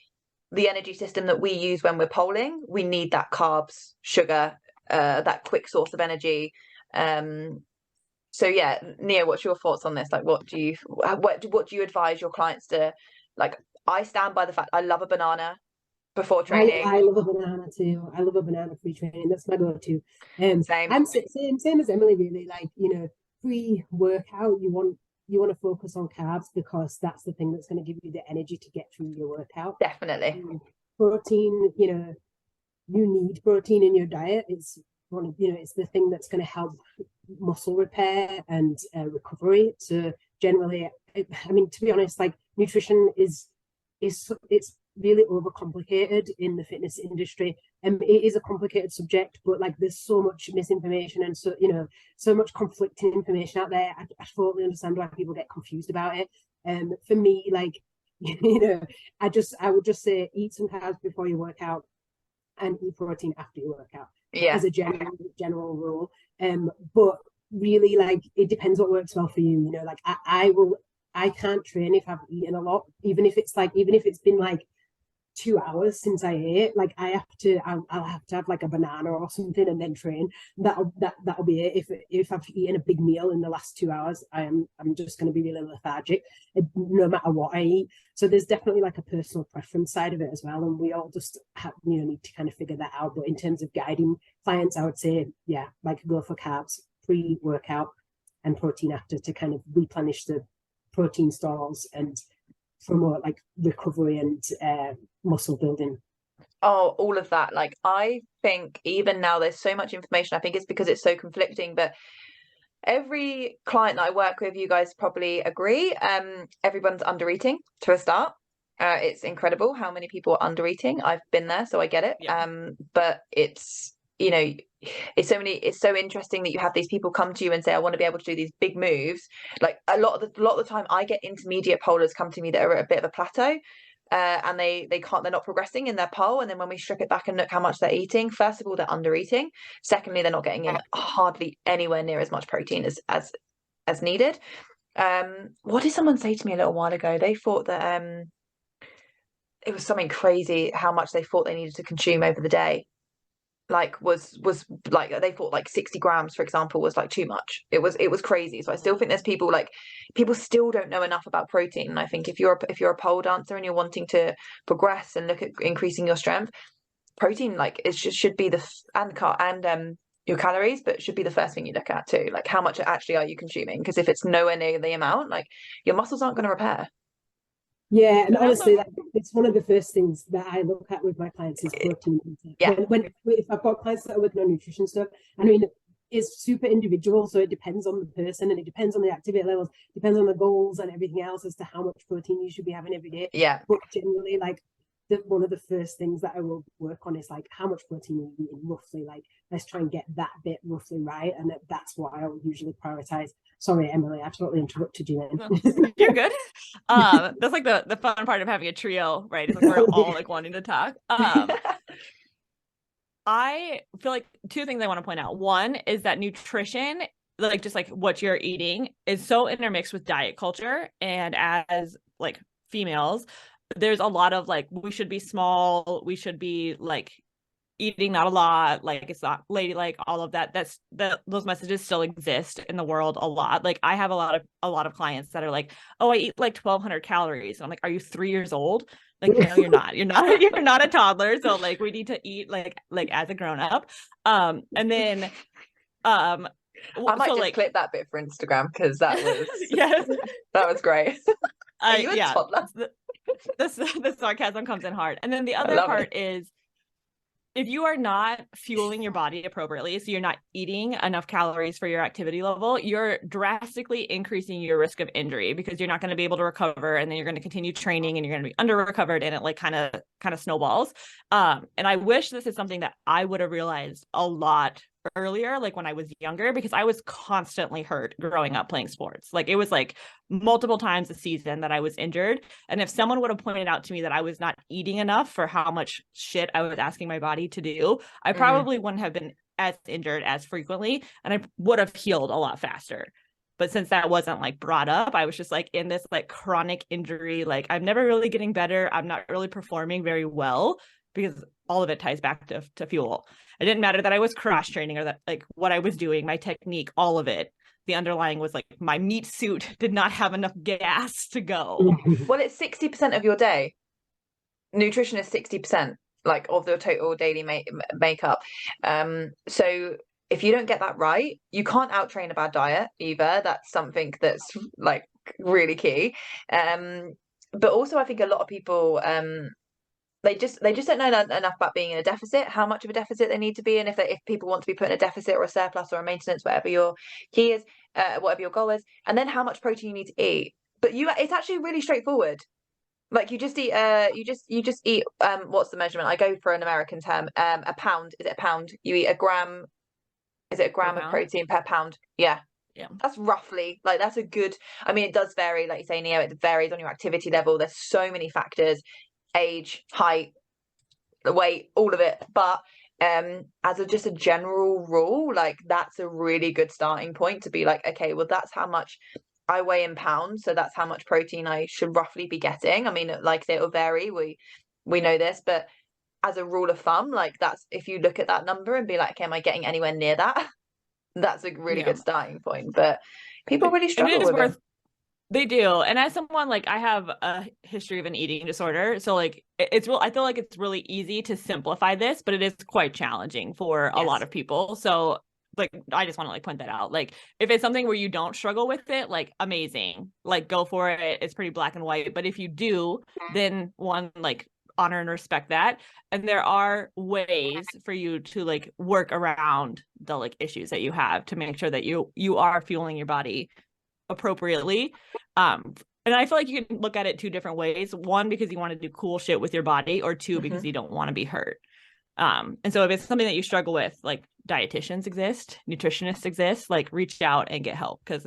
B: the energy system that we use when we're polling, we need that carbs, sugar, that quick source of energy. So yeah, Nia, what's your thoughts on this? Like what do you advise your clients to like? I stand by the fact I love a banana before training.
D: I love a banana too. I love a banana pre-training. That's my go-to.
B: Same.
D: I'm same as Emily, really. Like, pre-workout, you want to focus on carbs because that's the thing that's going to give you the energy to get through your workout.
B: Definitely.
D: Protein, you need protein in your diet. It's it's the thing that's going to help muscle repair and recovery. So generally, I mean, to be honest, like nutrition is it's really overcomplicated in the fitness industry, and it is a complicated subject, but like there's so much misinformation and so much conflicting information out there. I totally understand why people get confused about it. For me, like I would just say eat some carbs before you work out and eat protein after you work out as a general rule. But really, like it depends what works well for you. Like I can't train if I've eaten a lot, even if it's been like 2 hours since I ate. Like I'll have to have like a banana or something and then train. That'll be it. If I've eaten a big meal in the last 2 hours, I'm just going to be really lethargic no matter what I eat. So there's definitely like a personal preference side of it as well, and we all just need to kind of figure that out. But in terms of guiding clients, I would say like go for carbs pre-workout and protein after to kind of replenish the protein stores and promote like recovery and muscle building.
B: Oh, all of that. Like I think even now there's so much information. I think it's because it's so conflicting, but every client that I work with, you guys probably agree, everyone's under eating to a start. It's incredible how many people are under eating. I've been there, so I get it. But it's, you know, it's so interesting that you have these people come to you and say, I want to be able to do these big moves. Like a lot of the time I get intermediate polers come to me that are at a bit of a plateau. And they're not progressing in their pole. And then when we strip it back and look how much they're eating, first of all, they're under eating. Secondly, they're not getting in hardly anywhere near as much protein as needed. What did someone say to me a little while ago? They thought that it was something crazy how much they thought they needed to consume over the day. Like was like they thought like 60 grams, for example, was like too much. It was crazy. So I still think there's people still don't know enough about protein. And I think if you're a pole dancer and you're wanting to progress and look at increasing your strength, protein like it should be your calories, but should be the first thing you look at too. Like how much actually are you consuming? Because if it's nowhere near the amount, like your muscles aren't going to repair.
D: Yeah, and honestly, it's one of the first things that I look at with my clients is protein intake.
B: Yeah.
D: If I've got clients that are working on nutrition stuff, I mean, it's super individual, so it depends on the person and it depends on the activity levels, depends on the goals and everything else as to how much protein you should be having every day.
B: Yeah.
D: But generally, like one of the first things that I will work on is like how much protein are you eating roughly. Like let's try and get that bit roughly right, and that's what I will usually prioritize. Sorry, Emily, I totally interrupted you then.
C: No, you're good. That's like the fun part of having a trio, right? Is like we're all like wanting to talk. I feel like two things I want to point out. One is that nutrition, like just like what you're eating, is so intermixed with diet culture. And as like females, there's a lot of like, we should be small, we should be like eating not a lot, like it's not ladylike, all of that. Those messages still exist in the world a lot. Like I have a lot of clients that are like, oh, I eat like 1,200 calories. And I'm like, are you 3 years old? Like, no, you're not. You're not a toddler. So like we need to eat like as a grown up. And then I
B: might just clip that bit for Instagram because that was
C: yes,
B: that was great. Are you a toddler?
C: The sarcasm comes in hard. And then the other part is, if you are not fueling your body appropriately, so you're not eating enough calories for your activity level, you're drastically increasing your risk of injury because you're not going to be able to recover, and then you're going to continue training and you're going to be under recovered, and it like kind of snowballs. And I wish this is something that I would have realized a lot earlier, like when I was younger, because I was constantly hurt growing up playing sports. Like it was like multiple times a season that I was injured. And if someone would have pointed out to me that I was not eating enough for how much shit I was asking my body to do, I probably wouldn't have been as injured as frequently, and I would have healed a lot faster. But since that wasn't like brought up, I was just like in this like chronic injury, like I'm never really getting better. I'm not really performing very well because all of it ties back to fuel. It didn't matter that I was cross training or that like what I was doing, my technique, all of it. The underlying was like my meat suit did not have enough gas to go.
B: Well, it's 60% of your day. Nutrition is 60% like of the total daily makeup. So if you don't get that right, you can't out train a bad diet either. That's something that's like really key. But also I think a lot of people they just don't know enough about being in a deficit, how much of a deficit they need to be in, if people want to be put in a deficit or a surplus or a maintenance, whatever your key is, whatever your goal is, and then how much protein you need to eat. But it's actually really straightforward. Like you just eat you just eat what's the measurement? I go for an American term. A pound. Is it a pound? You eat a gram. Is it a gram of protein per pound? Yeah. That's roughly like, that's a good, I mean, it does vary, like you say, Neo, it varies on your activity level. There's so many factors, age, height, the weight, all of it. But as just a general rule, like that's a really good starting point to be like, okay, well, that's how much I weigh in pounds, so that's how much protein I should roughly be getting. I mean, like I say, it'll vary. We know this, but as a rule of thumb, like that's, if you look at that number and be like, okay, am I getting anywhere near that? That's a really good starting point. But people really struggle with it.
C: They do. And as someone, like, I have a history of an eating disorder, so like I feel like it's really easy to simplify this, but it is quite challenging for a lot of people. So like, I just want to like point that out. Like, if it's something where you don't struggle with it, like, amazing, like, go for it. It's pretty black and white. But if you do, then one, like, honor and respect that. And there are ways for you to like work around the like issues that you have to make sure that you are fueling your body appropriately. And I feel like you can look at it two different ways. One, because you want to do cool shit with your body, or two, because you don't want to be hurt. And so if it's something that you struggle with, like dietitians exist, nutritionists exist, like reach out and get help, because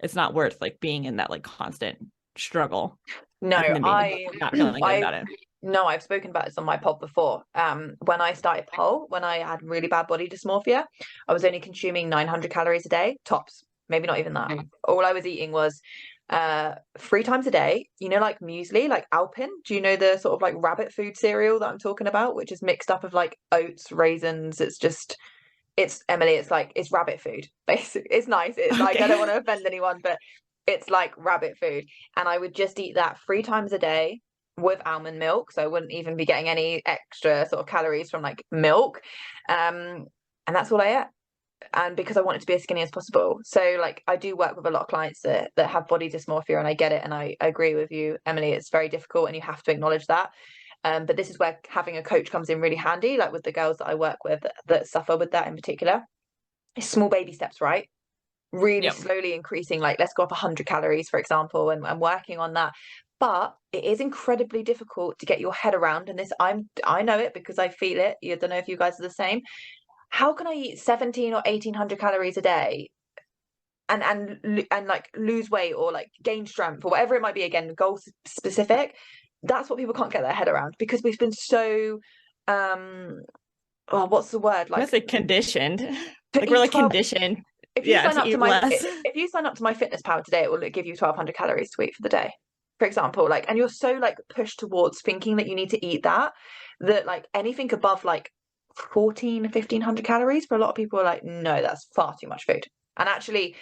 C: it's not worth like being in that like constant struggle.
B: No,
C: not feeling good about it.
B: No, I've spoken about this on my pod before. When I started pole, when I had really bad body dysmorphia, I was only consuming 900 calories a day, tops, maybe not even that. All I was eating was 3 times a day, you know, like muesli, like Alpen. Do you know the sort of like rabbit food cereal that I'm talking about, which is mixed up of like oats, raisins? It's Emily, it's rabbit food, basically. It's nice. It's like, I don't want to offend anyone, but it's like rabbit food. And I would just eat that 3 times a day with almond milk, so I wouldn't even be getting any extra sort of calories from like milk, and that's all I ate. And because I wanted to be as skinny as possible. So like I do work with a lot of clients that have body dysmorphia, and I get it, and I agree with you, Emily, it's very difficult and you have to acknowledge that. But this is where having a coach comes in really handy, like with the girls that I work with that suffer with that in particular. It's small baby steps, right? Really slowly increasing, like let's go up 100 calories, for example, and working on that. But it is incredibly difficult to get your head around, and this I know it because I feel it. I don't know if you guys are the same. How can I eat 17 or 1800 calories a day and like lose weight or like gain strength or whatever it might be? Again, goal specific. That's what people can't get their head around, because we've been so what's the word, like,
C: I say conditioned, like we're like conditioned.
B: If you sign up to my Fitness Power today, it will give you 1200 calories to eat for the day, for example. Like, and you're so like pushed towards thinking that you need to eat that like anything above like 1500 calories for a lot of people are like, no, that's far too much food. And actually,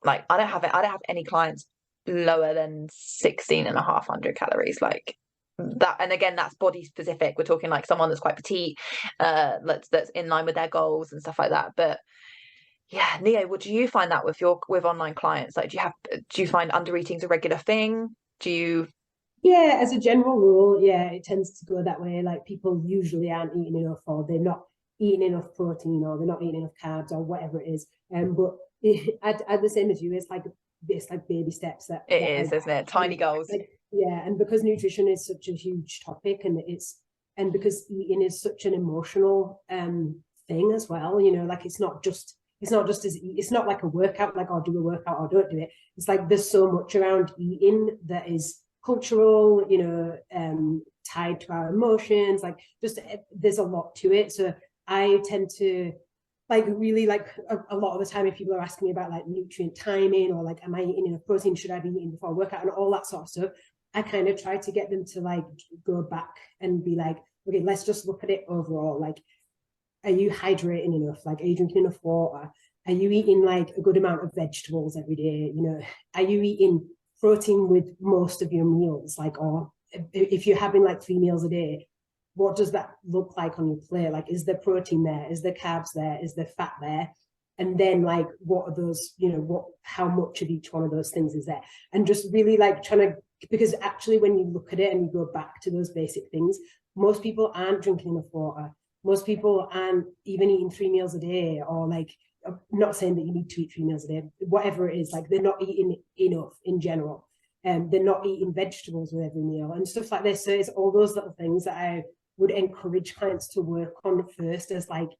B: like, I don't have any clients lower than 16,500 calories, like that. And again, that's body specific. We're talking like someone that's quite petite, that's in line with their goals and stuff like that. But yeah, Neo, what do you find that with online clients? Like, do you find under eating is a regular thing?
D: Yeah, as a general rule, yeah, it tends to go that way. Like, people usually aren't eating enough, or they're not eating enough protein, or they're not eating enough carbs, or whatever it is. But I'd the same as you. It's like baby steps.
B: Isn't it? Tiny goals.
D: Like, yeah, and because nutrition is such a huge topic, and because eating is such an emotional thing as well. You know, like it's not like a workout. Like, oh, do a workout or don't do it. It's like there's so much around eating that is cultural, you know, tied to our emotions. Like, just there's a lot to it. So I tend to like really like a lot of the time, if people are asking me about like nutrient timing, or like, am I eating enough protein, should I be eating before workout, and all that sort of stuff, I kind of try to get them to like go back and be like, okay, let's just look at it overall. Like, are you hydrating enough? Like, are you drinking enough water? Are you eating like a good amount of vegetables every day? You know, are you eating protein with most of your meals? Like, or if you're having like 3 meals a day, what does that look like on your plate? Like, is there protein there? Is there carbs there? Is there fat there? And then like, what are those, you know, how much of each one of those things is there? And just really like trying to, because actually when you look at it and you go back to those basic things, most people aren't drinking enough water. Most people aren't even eating 3 meals a day, or like, I'm not saying that you need to eat 3 meals a day, whatever it is, like they're not eating enough in general. They're not eating vegetables with every meal and stuff like this. So it's all those little things that I would encourage clients to work on first as like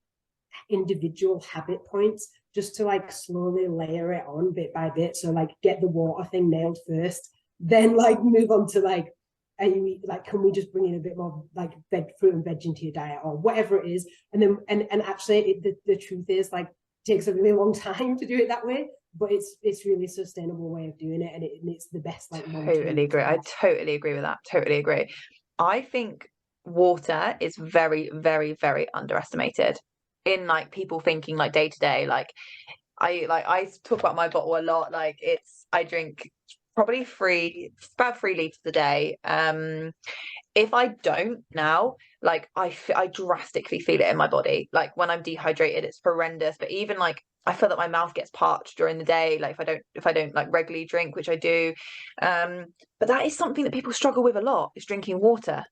D: individual habit points, just to like slowly layer it on bit by bit. So like, get the water thing nailed first, then like move on to like, are you like, can we just bring in a bit more like fruit and veg into your diet, or whatever it is. And then and actually the truth is, like, it takes a really long time to do it that way, but it's really a sustainable way of doing it, and it's the best. Like,
B: totally agree. I totally agree with that. Totally agree. I think water is very, very, very underestimated in like people thinking like day to day. Like I talk about my bottle a lot. Like, I drink probably about 3 liters a day. If I don't now, like I drastically feel it in my body. Like, when I'm dehydrated, it's horrendous. But even like, I feel that my mouth gets parched during the day, like if I don't like regularly drink, which I do. But that is something that people struggle with a lot, is drinking water.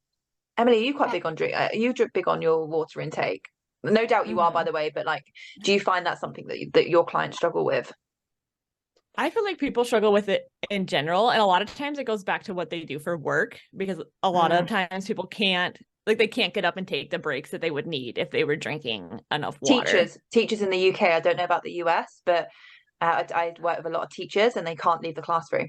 B: Emily, are you quite big on drink? Are you big on your water intake? No doubt you are, by the way. But like, do you find that something that your clients struggle with?
C: I feel like people struggle with it in general, and a lot of times it goes back to what they do for work, because a lot of times people can't get up and take the breaks that they would need if they were drinking enough water.
B: Teachers in the UK, I don't know about the US, but I work with a lot of teachers and they can't leave the classroom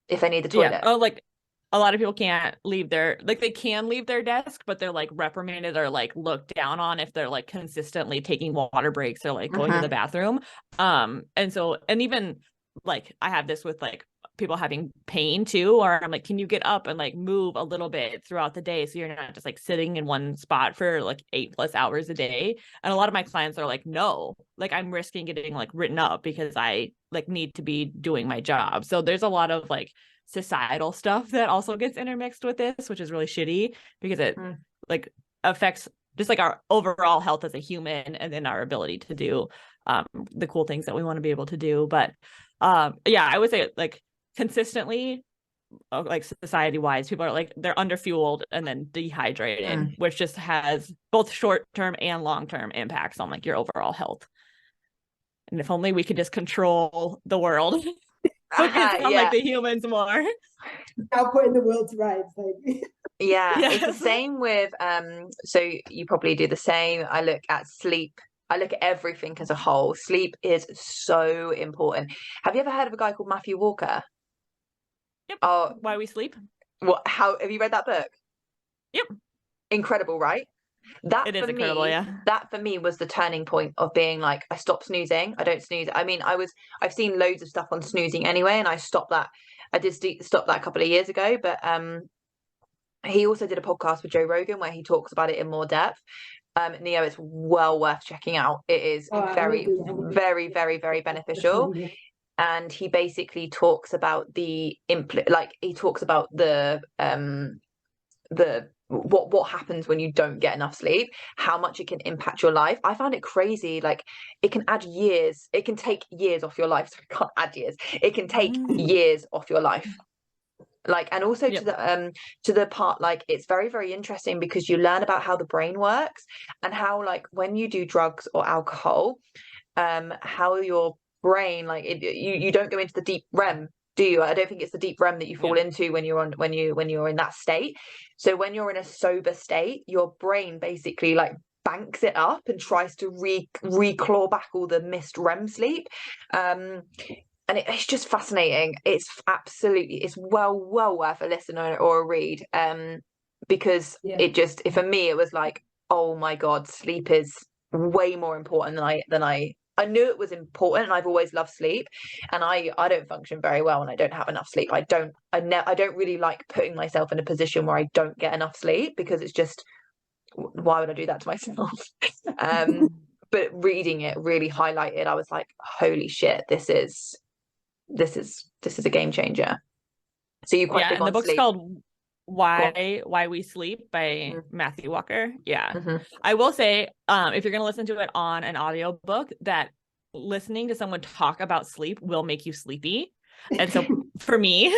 B: if they need the toilet.
C: Oh, like a lot of people can't leave they can leave their desk, but they're like reprimanded or like looked down on if they're like consistently taking water breaks or like going to the bathroom. And even like I have this with like people having pain too, or I'm like, can you get up and like move a little bit throughout the day so you're not just like sitting in one spot for like 8+ hours a day? And a lot of my clients are like, no, like I'm risking getting like written up because I like need to be doing my job. So there's a lot of like societal stuff that also gets intermixed with this, which is really shitty because it like affects just like our overall health as a human, and then our ability to do the cool things that we want to be able to do. But yeah, I would say like consistently, like society wise, people are like they're underfueled and then dehydrated, which just has both short-term and long-term impacts on like your overall health. And if only we could just control the world, focus on like the humans more.
D: Now putting the world to rights, like.
B: It's the same with so you probably do the same. I look at sleep. I look at everything as a whole. Sleep is so important. Have you ever heard of a guy called Matthew Walker?
C: Yep.
B: Oh,
C: Why We Sleep.
B: What? How have you read that book?
C: Yep.
B: Incredible, right?
C: It is incredible, yeah.
B: That for me was the turning point of being like, I stopped snoozing. I don't snooze. I mean, I've seen loads of stuff on snoozing anyway, and I stopped that. I did stop that a couple of years ago, but he also did a podcast with Joe Rogan where he talks about it in more depth. Neo, it's well worth checking out. It is very, very, very, very beneficial. And he basically talks about the what happens when you don't get enough sleep, how much it can impact your life. I found it crazy. Like it can add years. It can take years off your life. So it can't add years. It can take years off your life. Like, and also to the part, like it's very, very interesting because you learn about how the brain works and how like when you do drugs or alcohol, how your brain like you don't go into the deep REM, do you? I don't think it's the deep REM that you fall into when you're in that state. So when you're in a sober state, your brain basically like banks it up and tries to reclaw back all the missed REM sleep. And it's just fascinating. It's well worth a listen or a read. Because for me it was like, oh my God, sleep is way more important than I knew it was important, and I've always loved sleep, and I don't function very well when I don't have enough sleep. I don't really like putting myself in a position where I don't get enough sleep, because it's just, why would I do that to myself? But reading it really highlighted, I was like, holy shit, this is a game changer. So you're quite big on
C: the book's
B: sleep.
C: called Why We Sleep by Matthew Walker. I will say, if you're going to listen to it on an audiobook, that listening to someone talk about sleep will make you sleepy. And so for me,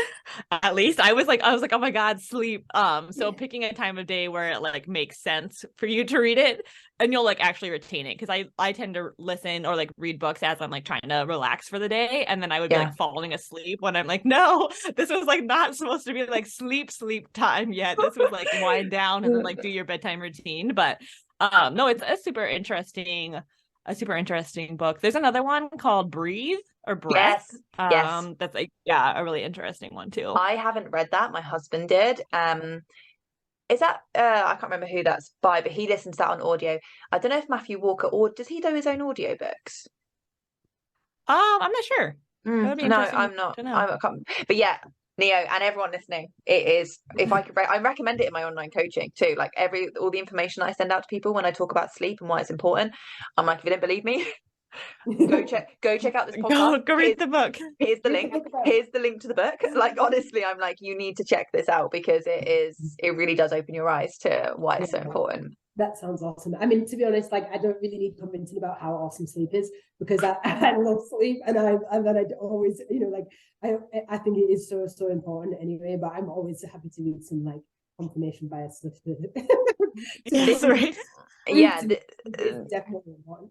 C: at least, I was like, oh my God, sleep. So picking a time of day where it like makes sense for you to read it, and you'll like actually retain it. Cause I tend to listen or like read books as I'm like trying to relax for the day. And then I would be like falling asleep when I'm like, no, this was like not supposed to be like sleep time yet. This was like wind down and then like do your bedtime routine. But no, it's a super interesting book. There's another one called Breathe or Breath.
B: Yes.
C: That's like a really interesting one too.
B: I haven't read that. My husband did. Is that I can't remember who that's by, but he listens to that on audio. I don't know if Matthew Walker, or does he do his own audio books?
C: I'm not sure.
B: No, I'm not. I can't. But yeah, Neo and everyone listening, it is, if I could, I recommend it in my online coaching too. Like all the information I send out to people when I talk about sleep and why it's important, I'm like, if you don't believe me, go check out this podcast.
C: Go read the book.
B: Here's the link to the book. Like, honestly, I'm like, you need to check this out, because it really does open your eyes to why it's so important.
D: That sounds awesome. I mean, to be honest, like I don't really need convincing about how awesome sleep is, because I love sleep, and I always, like I think it is so important anyway. But I'm always happy to read some like confirmation bias stuff.
C: Yes, right.
B: Yeah,
D: it's definitely important.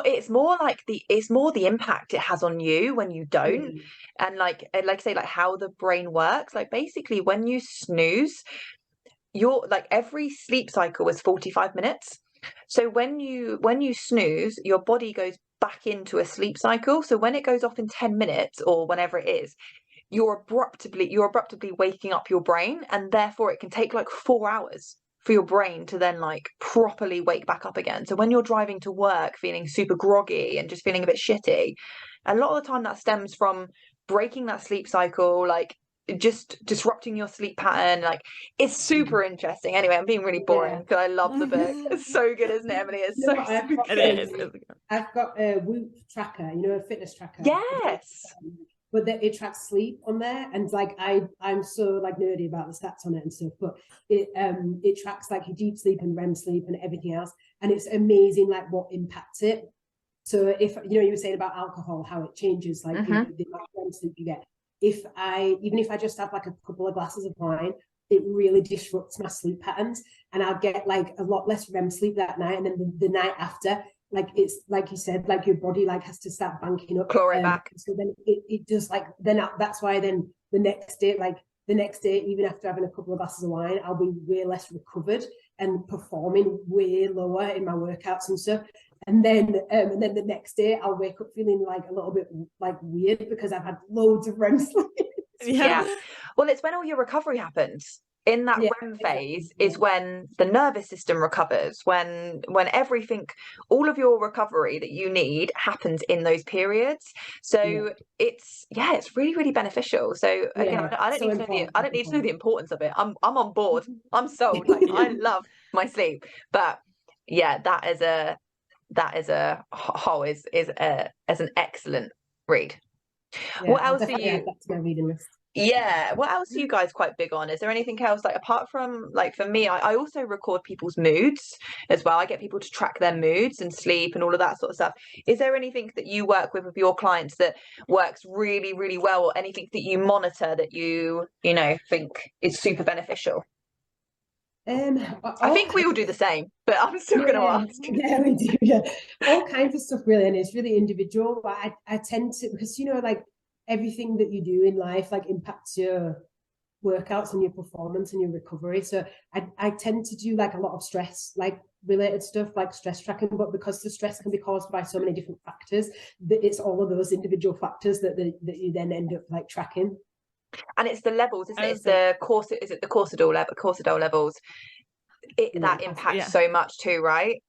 B: it's more the impact it has on you when you don't. And like say like how the brain works, like basically when you snooze, you're like every sleep cycle is 45 minutes. So when you snooze, your body goes back into a sleep cycle. So when it goes off in 10 minutes or whenever it is, you're abruptly waking up your brain, and therefore it can take like 4 hours for your brain to then like properly wake back up again. So when you're driving to work feeling super groggy and just feeling a bit shitty, a lot of the time that stems from breaking that sleep cycle, like just disrupting your sleep pattern. Like it's super interesting. Anyway, I'm being really boring because I love the book. It's so good, isn't it, Emily? It's so
C: It is.
D: I've got a Whoop tracker, a fitness tracker.
B: Yes.
D: But it tracks sleep on there, and like I'm so like nerdy about the stats on it and stuff. But it tracks like your deep sleep and REM sleep and everything else, and it's amazing like what impacts it. So if you were saying about alcohol, how it changes like the REM sleep you get. Even if I just have like a couple of glasses of wine, it really disrupts my sleep patterns, and I'll get like a lot less REM sleep that night, and then the night after, like it's like you said, like your body like has to start banking up,
B: claw it back.
D: So then it just like that's why then the next day, even after having a couple of glasses of wine, I'll be way less recovered and performing way lower in my workouts and stuff. And then the next day I'll wake up feeling like a little bit like weird because I've had loads of REM sleep.
B: Yeah. Well, it's when all your recovery happens. In that REM phase is when the nervous system recovers, when everything, all of your recovery that you need happens in those periods. So it's really, really beneficial. So again, I don't need to know the importance of it. I'm on board. I'm sold. Like I love my sleep. But yeah, that is an excellent read. What else are you?
D: That's my reading list.
B: Yeah, what else are you guys quite big on? Is there anything else, like apart from, like for me, I also record people's moods as well. I get people to track their moods and sleep and all of that sort of stuff. Is there anything that you work with your clients that works really, really well, or anything that you monitor that you think is super beneficial? I think we all do the same, but I'm still going to ask.
D: Yeah, we do. Yeah, all kinds of stuff really, and it's really individual. But I tend to, because like everything that you do in life like impacts your workouts and your performance and your recovery. So I tend to do like a lot of stress like related stuff, like stress tracking. But because the stress can be caused by so many different factors, it's all of those individual factors that you then end up like tracking.
B: And it's the levels, isn't it? It's the cortisol levels. That impacts so much too, right?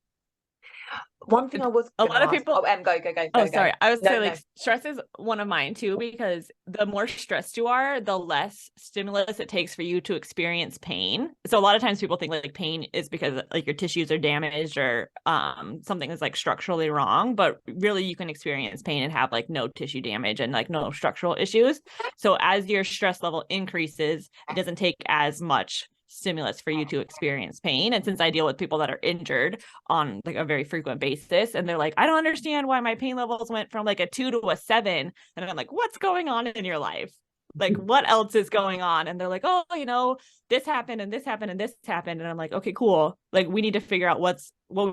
B: One thing I was
C: a lot of people.
B: Go.
C: Sorry, I would say like stress is one of mine too, because the more stressed you are, the less stimulus it takes for you to experience pain. So a lot of times people think like pain is because like your tissues are damaged or something is like structurally wrong, but really you can experience pain and have like no tissue damage and like no structural issues. So as your stress level increases, it doesn't take as much stimulus for you to experience pain. And since I deal with people that are injured on like a very frequent basis, and they're like, I don't understand why my pain levels went from like a 2 to a 7, and I'm like, what's going on in your life? Like, what else is going on? And they're like, oh, this happened and this happened and this happened. And I'm like, okay, cool. Like, we need to figure out what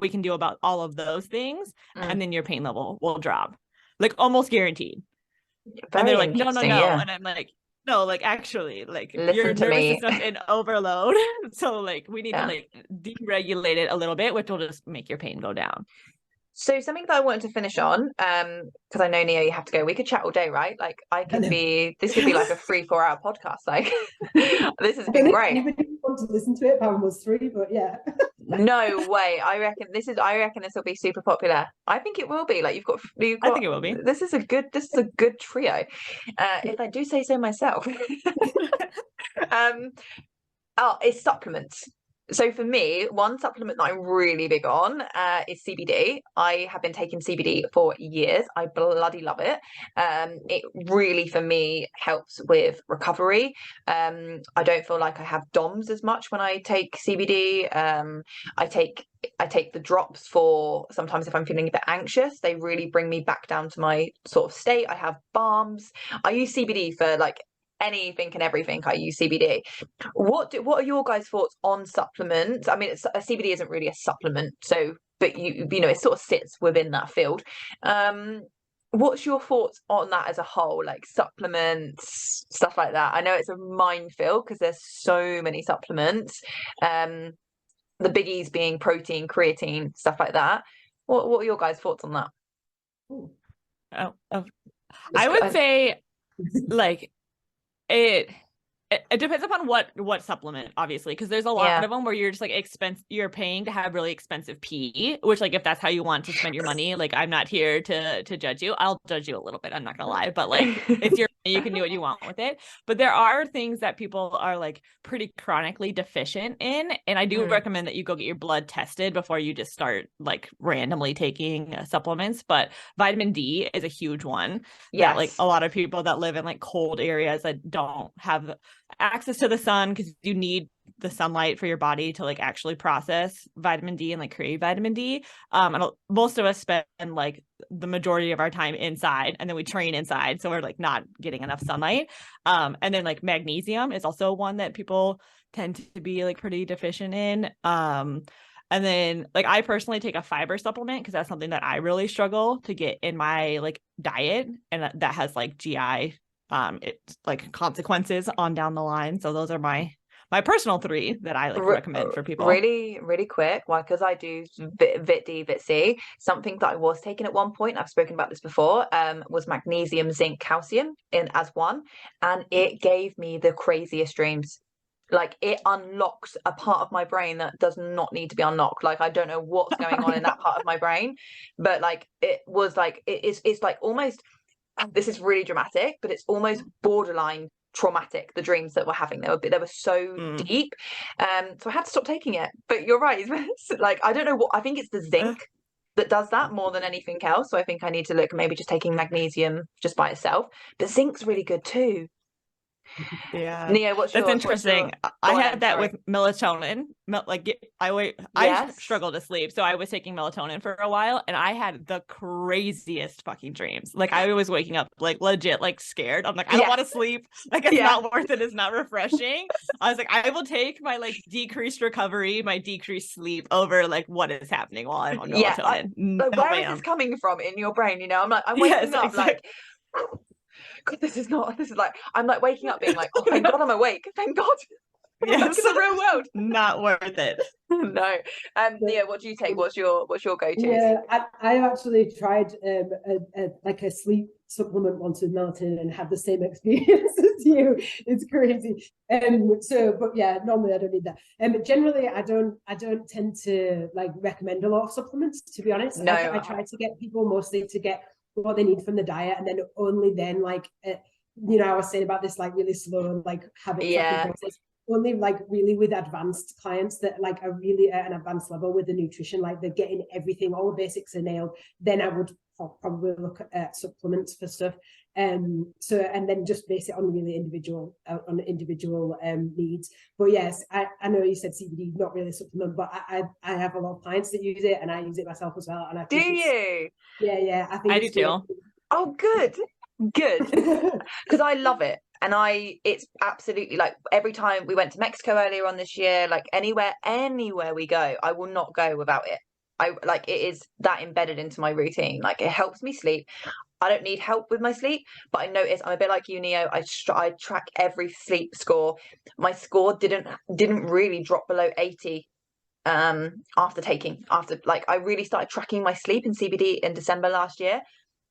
C: we can do about all of those things, and then your pain level will drop, like almost guaranteed. And they're like, no.
B: Yeah.
C: And I'm like, no, like actually, like
B: listen
C: your
B: to
C: nervous
B: me.
C: system's in overload. So like we need to like deregulate it a little bit, which will just make your pain go down.
B: So something that I wanted to finish on, because I know Neo, you have to go. We could chat all day, right? Like this could be like a 3-4 hour podcast. Like this has been great.
D: Anybody want to listen to it? That one was 3, but yeah.
B: No way. I reckon this will be super popular. I think it will be. Like you've got
C: I think it will be.
B: This is a good trio. If I do say so myself. It's supplements. So for me, one supplement that I'm really big on is CBD. I have been taking CBD for years. I bloody love it. It really, for me, helps with recovery. I don't feel like I have DOMS as much when I take CBD. I take the drops for sometimes if I'm feeling a bit anxious. They really bring me back down to my sort of state. I have balms. I use CBD for like anything and everything, I use CBD. What are your guys' thoughts on supplements? I mean, a CBD isn't really a supplement, so but you know it sort of sits within that field. What's your thoughts on that as a whole, like supplements, stuff like that? I know it's a minefield because there's so many supplements. The biggies being protein, creatine, stuff like that. What are your guys' thoughts on that?
C: I would say like it depends upon what supplement, obviously, because there's a lot of them where you're just like you're paying to have really expensive pee, which like if that's how you want to spend your money, like I'm not here to judge you. I'll judge you a little bit, I'm not gonna lie, but like it's your money, you can do what you want with it. But there are things that people are like pretty chronically deficient in, and I do recommend that you go get your blood tested before you just start like randomly taking supplements. But vitamin D is a huge one that like a lot of people that live in like cold areas that don't have access to the sun, because you need the sunlight for your body to like actually process vitamin D and like create vitamin D. And most of us spend like the majority of our time inside, and then we train inside, so we're like not getting enough sunlight. And then like magnesium is also one that people tend to be like pretty deficient in. And then like I personally take a fiber supplement because that's something that I really struggle to get in my like diet, and that has like GI it's like consequences on down the line. So those are my personal 3 that I like recommend for people.
B: Really, really quick. Why? Because I do Vit D, Vit C. Something that I was taking at one point, I've spoken about this before, was magnesium, zinc, calcium in as one, and it gave me the craziest dreams. Like it unlocks a part of my brain that does not need to be unlocked. Like I don't know what's going on in that part of my brain, but like it was like it's like almost, this is really dramatic, but it's almost borderline traumatic, the dreams that we're having. They were so deep. So I had to stop taking it. But you're right, like I don't know what, I think it's the zinc that does that more than anything else. So I think I need to look maybe just taking magnesium just by itself. But zinc's really good too.
C: Yeah,
B: Neo,
C: that's interesting. I had that with melatonin. I struggle to sleep, so I was taking melatonin for a while, and I had the craziest fucking dreams. Like I was waking up like legit like scared. I'm like, I don't want to sleep. Like it's not worth it. It's not refreshing. I was like, I will take my like decreased recovery, my decreased sleep over like what is happening while I'm on melatonin.
B: Where is this coming from in your brain? You know, I'm like, I'm waking up like. God, this is like, I'm like waking up being like, oh, thank God I'm awake. Thank God. Yes. Back in the real world.
C: Not worth it.
B: No. Nia, what do you take? What's your go-to?
D: Yeah, I actually tried like a sleep supplement once with melatonin and had the same experience as you. It's crazy. But yeah, normally I don't need that. But generally I don't tend to like recommend a lot of supplements, to be honest.
B: No,
D: I try to get people mostly to get what they need from the diet, and then only then like you know, I was saying about this like really slow like habit tracking process, only like really with advanced clients that like are really at an advanced level with the nutrition, like they're getting everything, all the basics are nailed, then I would probably look at supplements for stuff. So and then just base it on really individual needs. But yes, I know you said CBD, not really a supplement, but I have a lot of clients that use it, and I use it myself as well. And I think yeah, I think
C: I do too.
B: Oh, good because I love it. And it's absolutely like every time we went to Mexico earlier on this year, like anywhere we go, I will not go without it. I like, it is that embedded into my routine. Like it helps me sleep. I don't need help with my sleep, but I notice I'm a bit like you, Neo. I track every sleep score. My score didn't really drop below 80 after like I really started tracking my sleep in CBD in December last year,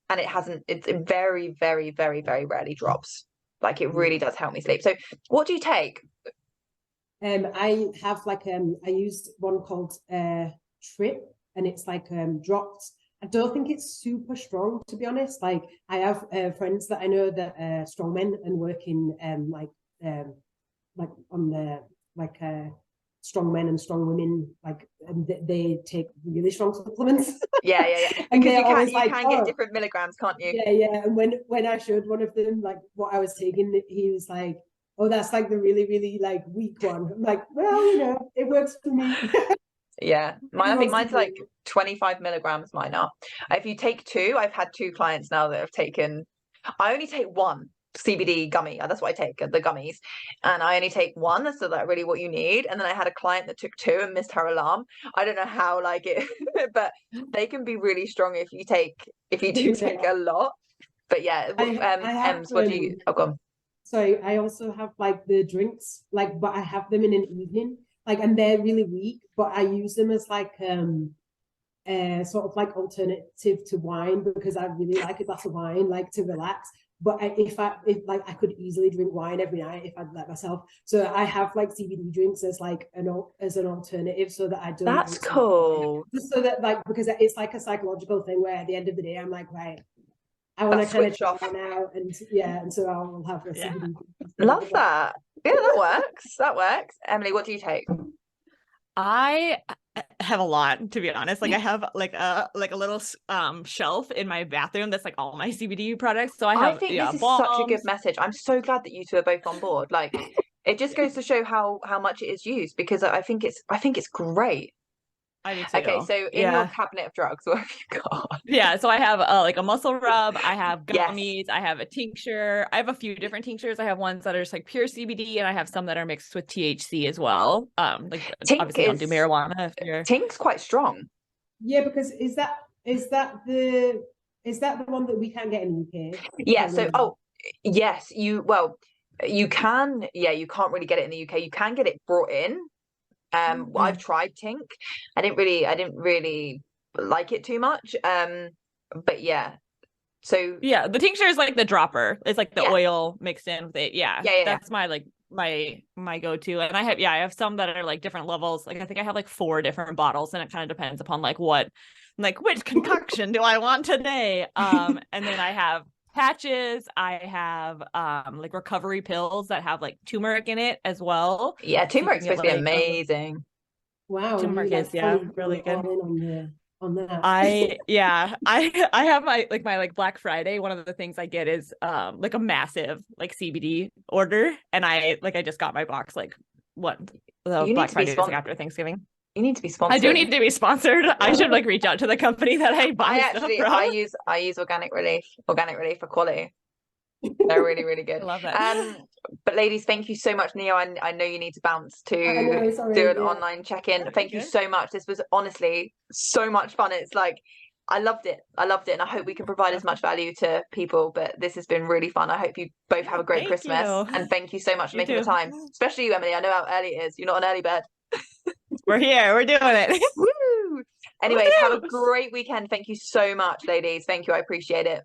B: and it very, very, very, very rarely drops. Like it really does help me sleep. So what do you take?
D: I have like I used one called Trip, and it's like dropped. I don't think it's super strong, to be honest. Like I have friends that I know that are strongmen and work in like on the like strong men and strong women, like, and they take really strong supplements.
B: Yeah.
D: And
B: because you can get different milligrams, can't you?
D: Yeah. And when I showed one of them like what I was taking, he was like, oh, that's like the really, really like weak one. I'm like, well, you know, it works for me.
B: Yeah, I think mine's like 25 milligrams. Mine are. If you take 2, I've had 2 clients now that have taken. I only take 1 CBD gummy. That's what I take, the gummies, and I only take one, so that's really what you need. And then I had a client that took two and missed her alarm. I don't know how, like it, but they can be really strong if you do take a lot. But yeah,
D: I have
B: Ems, what do you? Oh, go on.
D: So I also have like the drinks, like, but I have them in an evening, like, and they're really weak, but I use them as like sort of like alternative to wine, because I really like a glass of wine, like, to relax. But if like, I could easily drink wine every night if I'd let myself. So I have like CBD drinks as like an alternative, so that I don't.
B: That's cool.
D: Just so that, like, because it's like a psychological thing where at the end of the day I'm like, right, I want to kind of
B: switch off
D: now, and and so I'll have a CBD.
B: Love that. Yeah, that works. That works. Emily, what do you take?
C: I have a lot, to be honest. Like, I have like a little shelf in my bathroom that's like all my CBD products. So I
B: think this is
C: balms.
B: such a good message. I'm so glad that you two are both on board. Like, it just goes to show how much it is used, because I think it's great.
C: I do too.
B: Okay, so in your cabinet of drugs, what have you got?
C: Yeah, so I have like a muscle rub, I have gummies,
B: Yes.
C: I have a tincture, I have a few different tinctures. I have ones that are just like pure CBD, and I have some that are mixed with THC as well. Like,
B: Tink
C: obviously don't do marijuana if you're...
B: Tink's quite strong.
D: Yeah, because is that the one that we can't get in the UK?
B: Yeah, so yes, you can, you can't really get it in the UK. You can get it brought in. I've tried Tink. I didn't really like it too much. But yeah. So
C: yeah, the tincture is like the dropper. It's like the oil mixed in with it. Yeah. That's my like my go-to. And I have some that are like different levels. Like, I think I have like 4 different bottles, and it kind of depends upon like which concoction do I want today. And then I have patches. I have like recovery pills that have like turmeric in it as well.
B: Yeah, turmeric's supposed to be amazing.
D: Wow,
C: turmeric is really good.
D: On that.
C: I have my Black Friday. One of the things I get is like a massive like CBD order, and I just got my box like Black Friday is like after Thanksgiving.
B: You need to be sponsored.
C: I do need to be sponsored. I should like reach out to the company that I buy stuff from.
B: I use Organic Relief for quality. They're really, really good.
C: I love that.
B: But ladies, thank you so much. Neo, I know you need to bounce to do an online check-in. Thank you so much. This was honestly so much fun. It's like, I loved it, and I hope we can provide as much value to people. But this has been really fun. I hope you both have a great Christmas, and thank you so much for making the time, especially you, Emily. I know how early it is. You're not an early bird.
C: We're here. We're doing it.
B: Woo! Anyways, have a great weekend. Thank you so much, ladies. Thank you. I appreciate it.